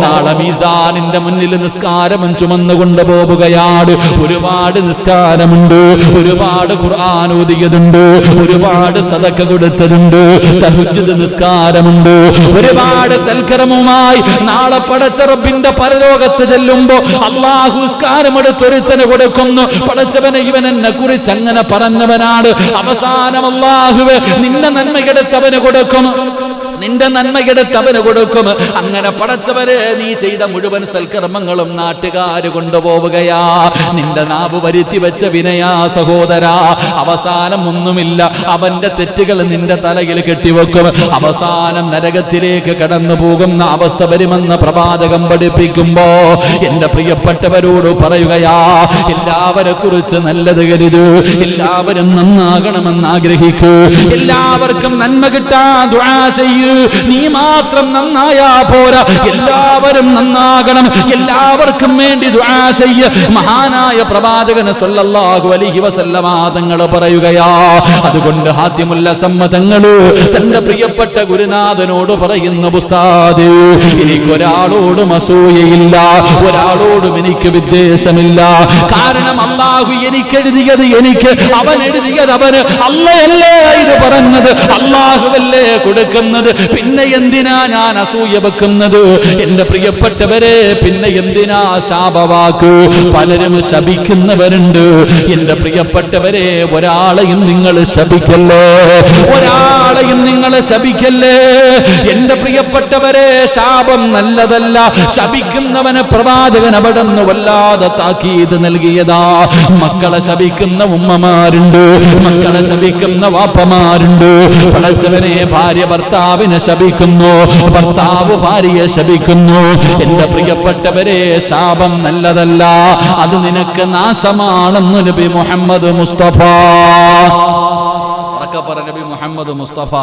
നാളെ മീസാനിന്റെ മുന്നിൽ നിസ്കാരം ചുമന്നുകൊണ്ട് പോവുകയാണ്. ഒരുപാട് നിസ്കാരമുണ്ട്, ഒരുപാട് ഖുർആൻ ഓതിയതുണ്ട്, ഒരുപാട് സദഖ കൊടുത്തതുണ്ട്, തഹജ്ജുദ് നിസ്കാരമുണ്ട്, ഒരുപാട് സൽക്കർമ്മമായി നാളെ പടച്ച റബ്ബിന്റെ പരലോകത്ത് ചെല്ലുമ്പോ അല്ലാഹു നിസ്കാരമെടുത്തൊരുത്തന് കൊടുക്കുന്നു. പടച്ചവനെ, ഇവൻ എന്നെ കുറിച്ച് അങ്ങനെ പറഞ്ഞവനാണ്. അവസാനം അല്ലാഹുവേ നിന്റെ നന്മയെടുത്തവന് കൊടുക്കും, നിന്റെ നന്മയെടുത്തവന് കൊടുക്കും. അങ്ങനെ പടച്ചവരെ, നീ ചെയ്ത മുഴുവൻ സൽക്കർമ്മങ്ങളും നാട്ടുകാര് കൊണ്ടുപോവുകയാ. നിന്റെ നാവ് വരുത്തി വെച്ച വിനയാ സഹോദരാ. അവസാനം ഒന്നുമില്ല, അവന്റെ തെറ്റുകൾ നിന്റെ തലയിൽ കെട്ടിവെക്കും. അവസാനം നരകത്തിലേക്ക് കടന്നു പോകുന്ന അവസ്ഥ വരുമെന്ന് പ്രവാചകം പഠിപ്പിക്കുമ്പോ എന്റെ പ്രിയപ്പെട്ടവരോട് പറയുകയാ, എല്ലാവരെ കുറിച്ച് നല്ലത് കരുതൂ, എല്ലാവരും നന്നാകണമെന്ന് ആഗ്രഹിക്കൂ, എല്ലാവർക്കും നന്മ കിട്ടാൻ ദുആ ചെയ്യൂ. നീ മാത്രം നന്നായാ പോരാ, എല്ലാവരും നന്നാകണം, എല്ലാവർക്കും വേണ്ടി ദുആ ചെയ്യ. മഹാനായ പ്രവാചകൻ സല്ലല്ലാഹു അലൈഹി വസല്ലമ തങ്ങൾ പറയുകയാ. അതുകൊണ്ട് ഹാത്തിമുൽ അസമ്മതങ്ങൾ തന്റെ പ്രിയപ്പെട്ട ഗുരുനാഥനോട് പറയുന്നു, ഉസ്താദ്, എനിക്കൊരാളോടും അസൂയയില്ല, ഒരാളോടും എനിക്ക് വിദ്വേഷമില്ല. കാരണം അല്ലാഹു എനിക്കെഴുതിയത് എനിക്ക്, അവൻ എഴുതിയത് അവന്. അല്ലയല്ലേ ഇത് പറഞ്ഞത്, അല്ലാഹുവല്ലേ കൊടുക്കുന്നത്. പിന്നെ എന്തിനാ ഞാൻ അസൂയ വെക്കുന്നത്? എന്റെ പ്രിയപ്പെട്ടവരെ, പിന്നെ എന്തിനാ ശാപവാക്ക്? പലരും ശപിക്കുന്നവരുണ്ട്. എന്റെ പ്രിയപ്പെട്ടവരെ, ഒരാളെയും നിങ്ങൾ ശപിക്കല്ലേ, ഒരാളെയും നിങ്ങൾ ശപിക്കല്ലേ. എന്റെ പ്രിയപ്പെട്ടവരെ, ശാപം നല്ലതല്ല. ശപിക്കുന്നവന് പ്രവാചകൻ അവിടെ നിന്ന് വല്ലാതെ താക്കീത് നൽകിയതാ. മക്കളെ ശപിക്കുന്ന ഉമ്മമാരുണ്ട്, മക്കളെ ശപിക്കുന്ന വാപ്പമാരുണ്ട്. പടച്ചവനെ, ഭാര്യ ഭർത്താവിനെ ശപിക്കുന്നു, ഭർത്താവ് ഭാര്യയെ ശപിക്കുന്നു. എന്റെ പ്രിയപ്പെട്ടവരെ, ശാപം നല്ലതല്ല, അത് നിനക്ക് നാശമാണെന്ന് നബി മുഹമ്മദ് മുസ്തഫ. നബി മുഹമ്മദ് മുസ്തഫ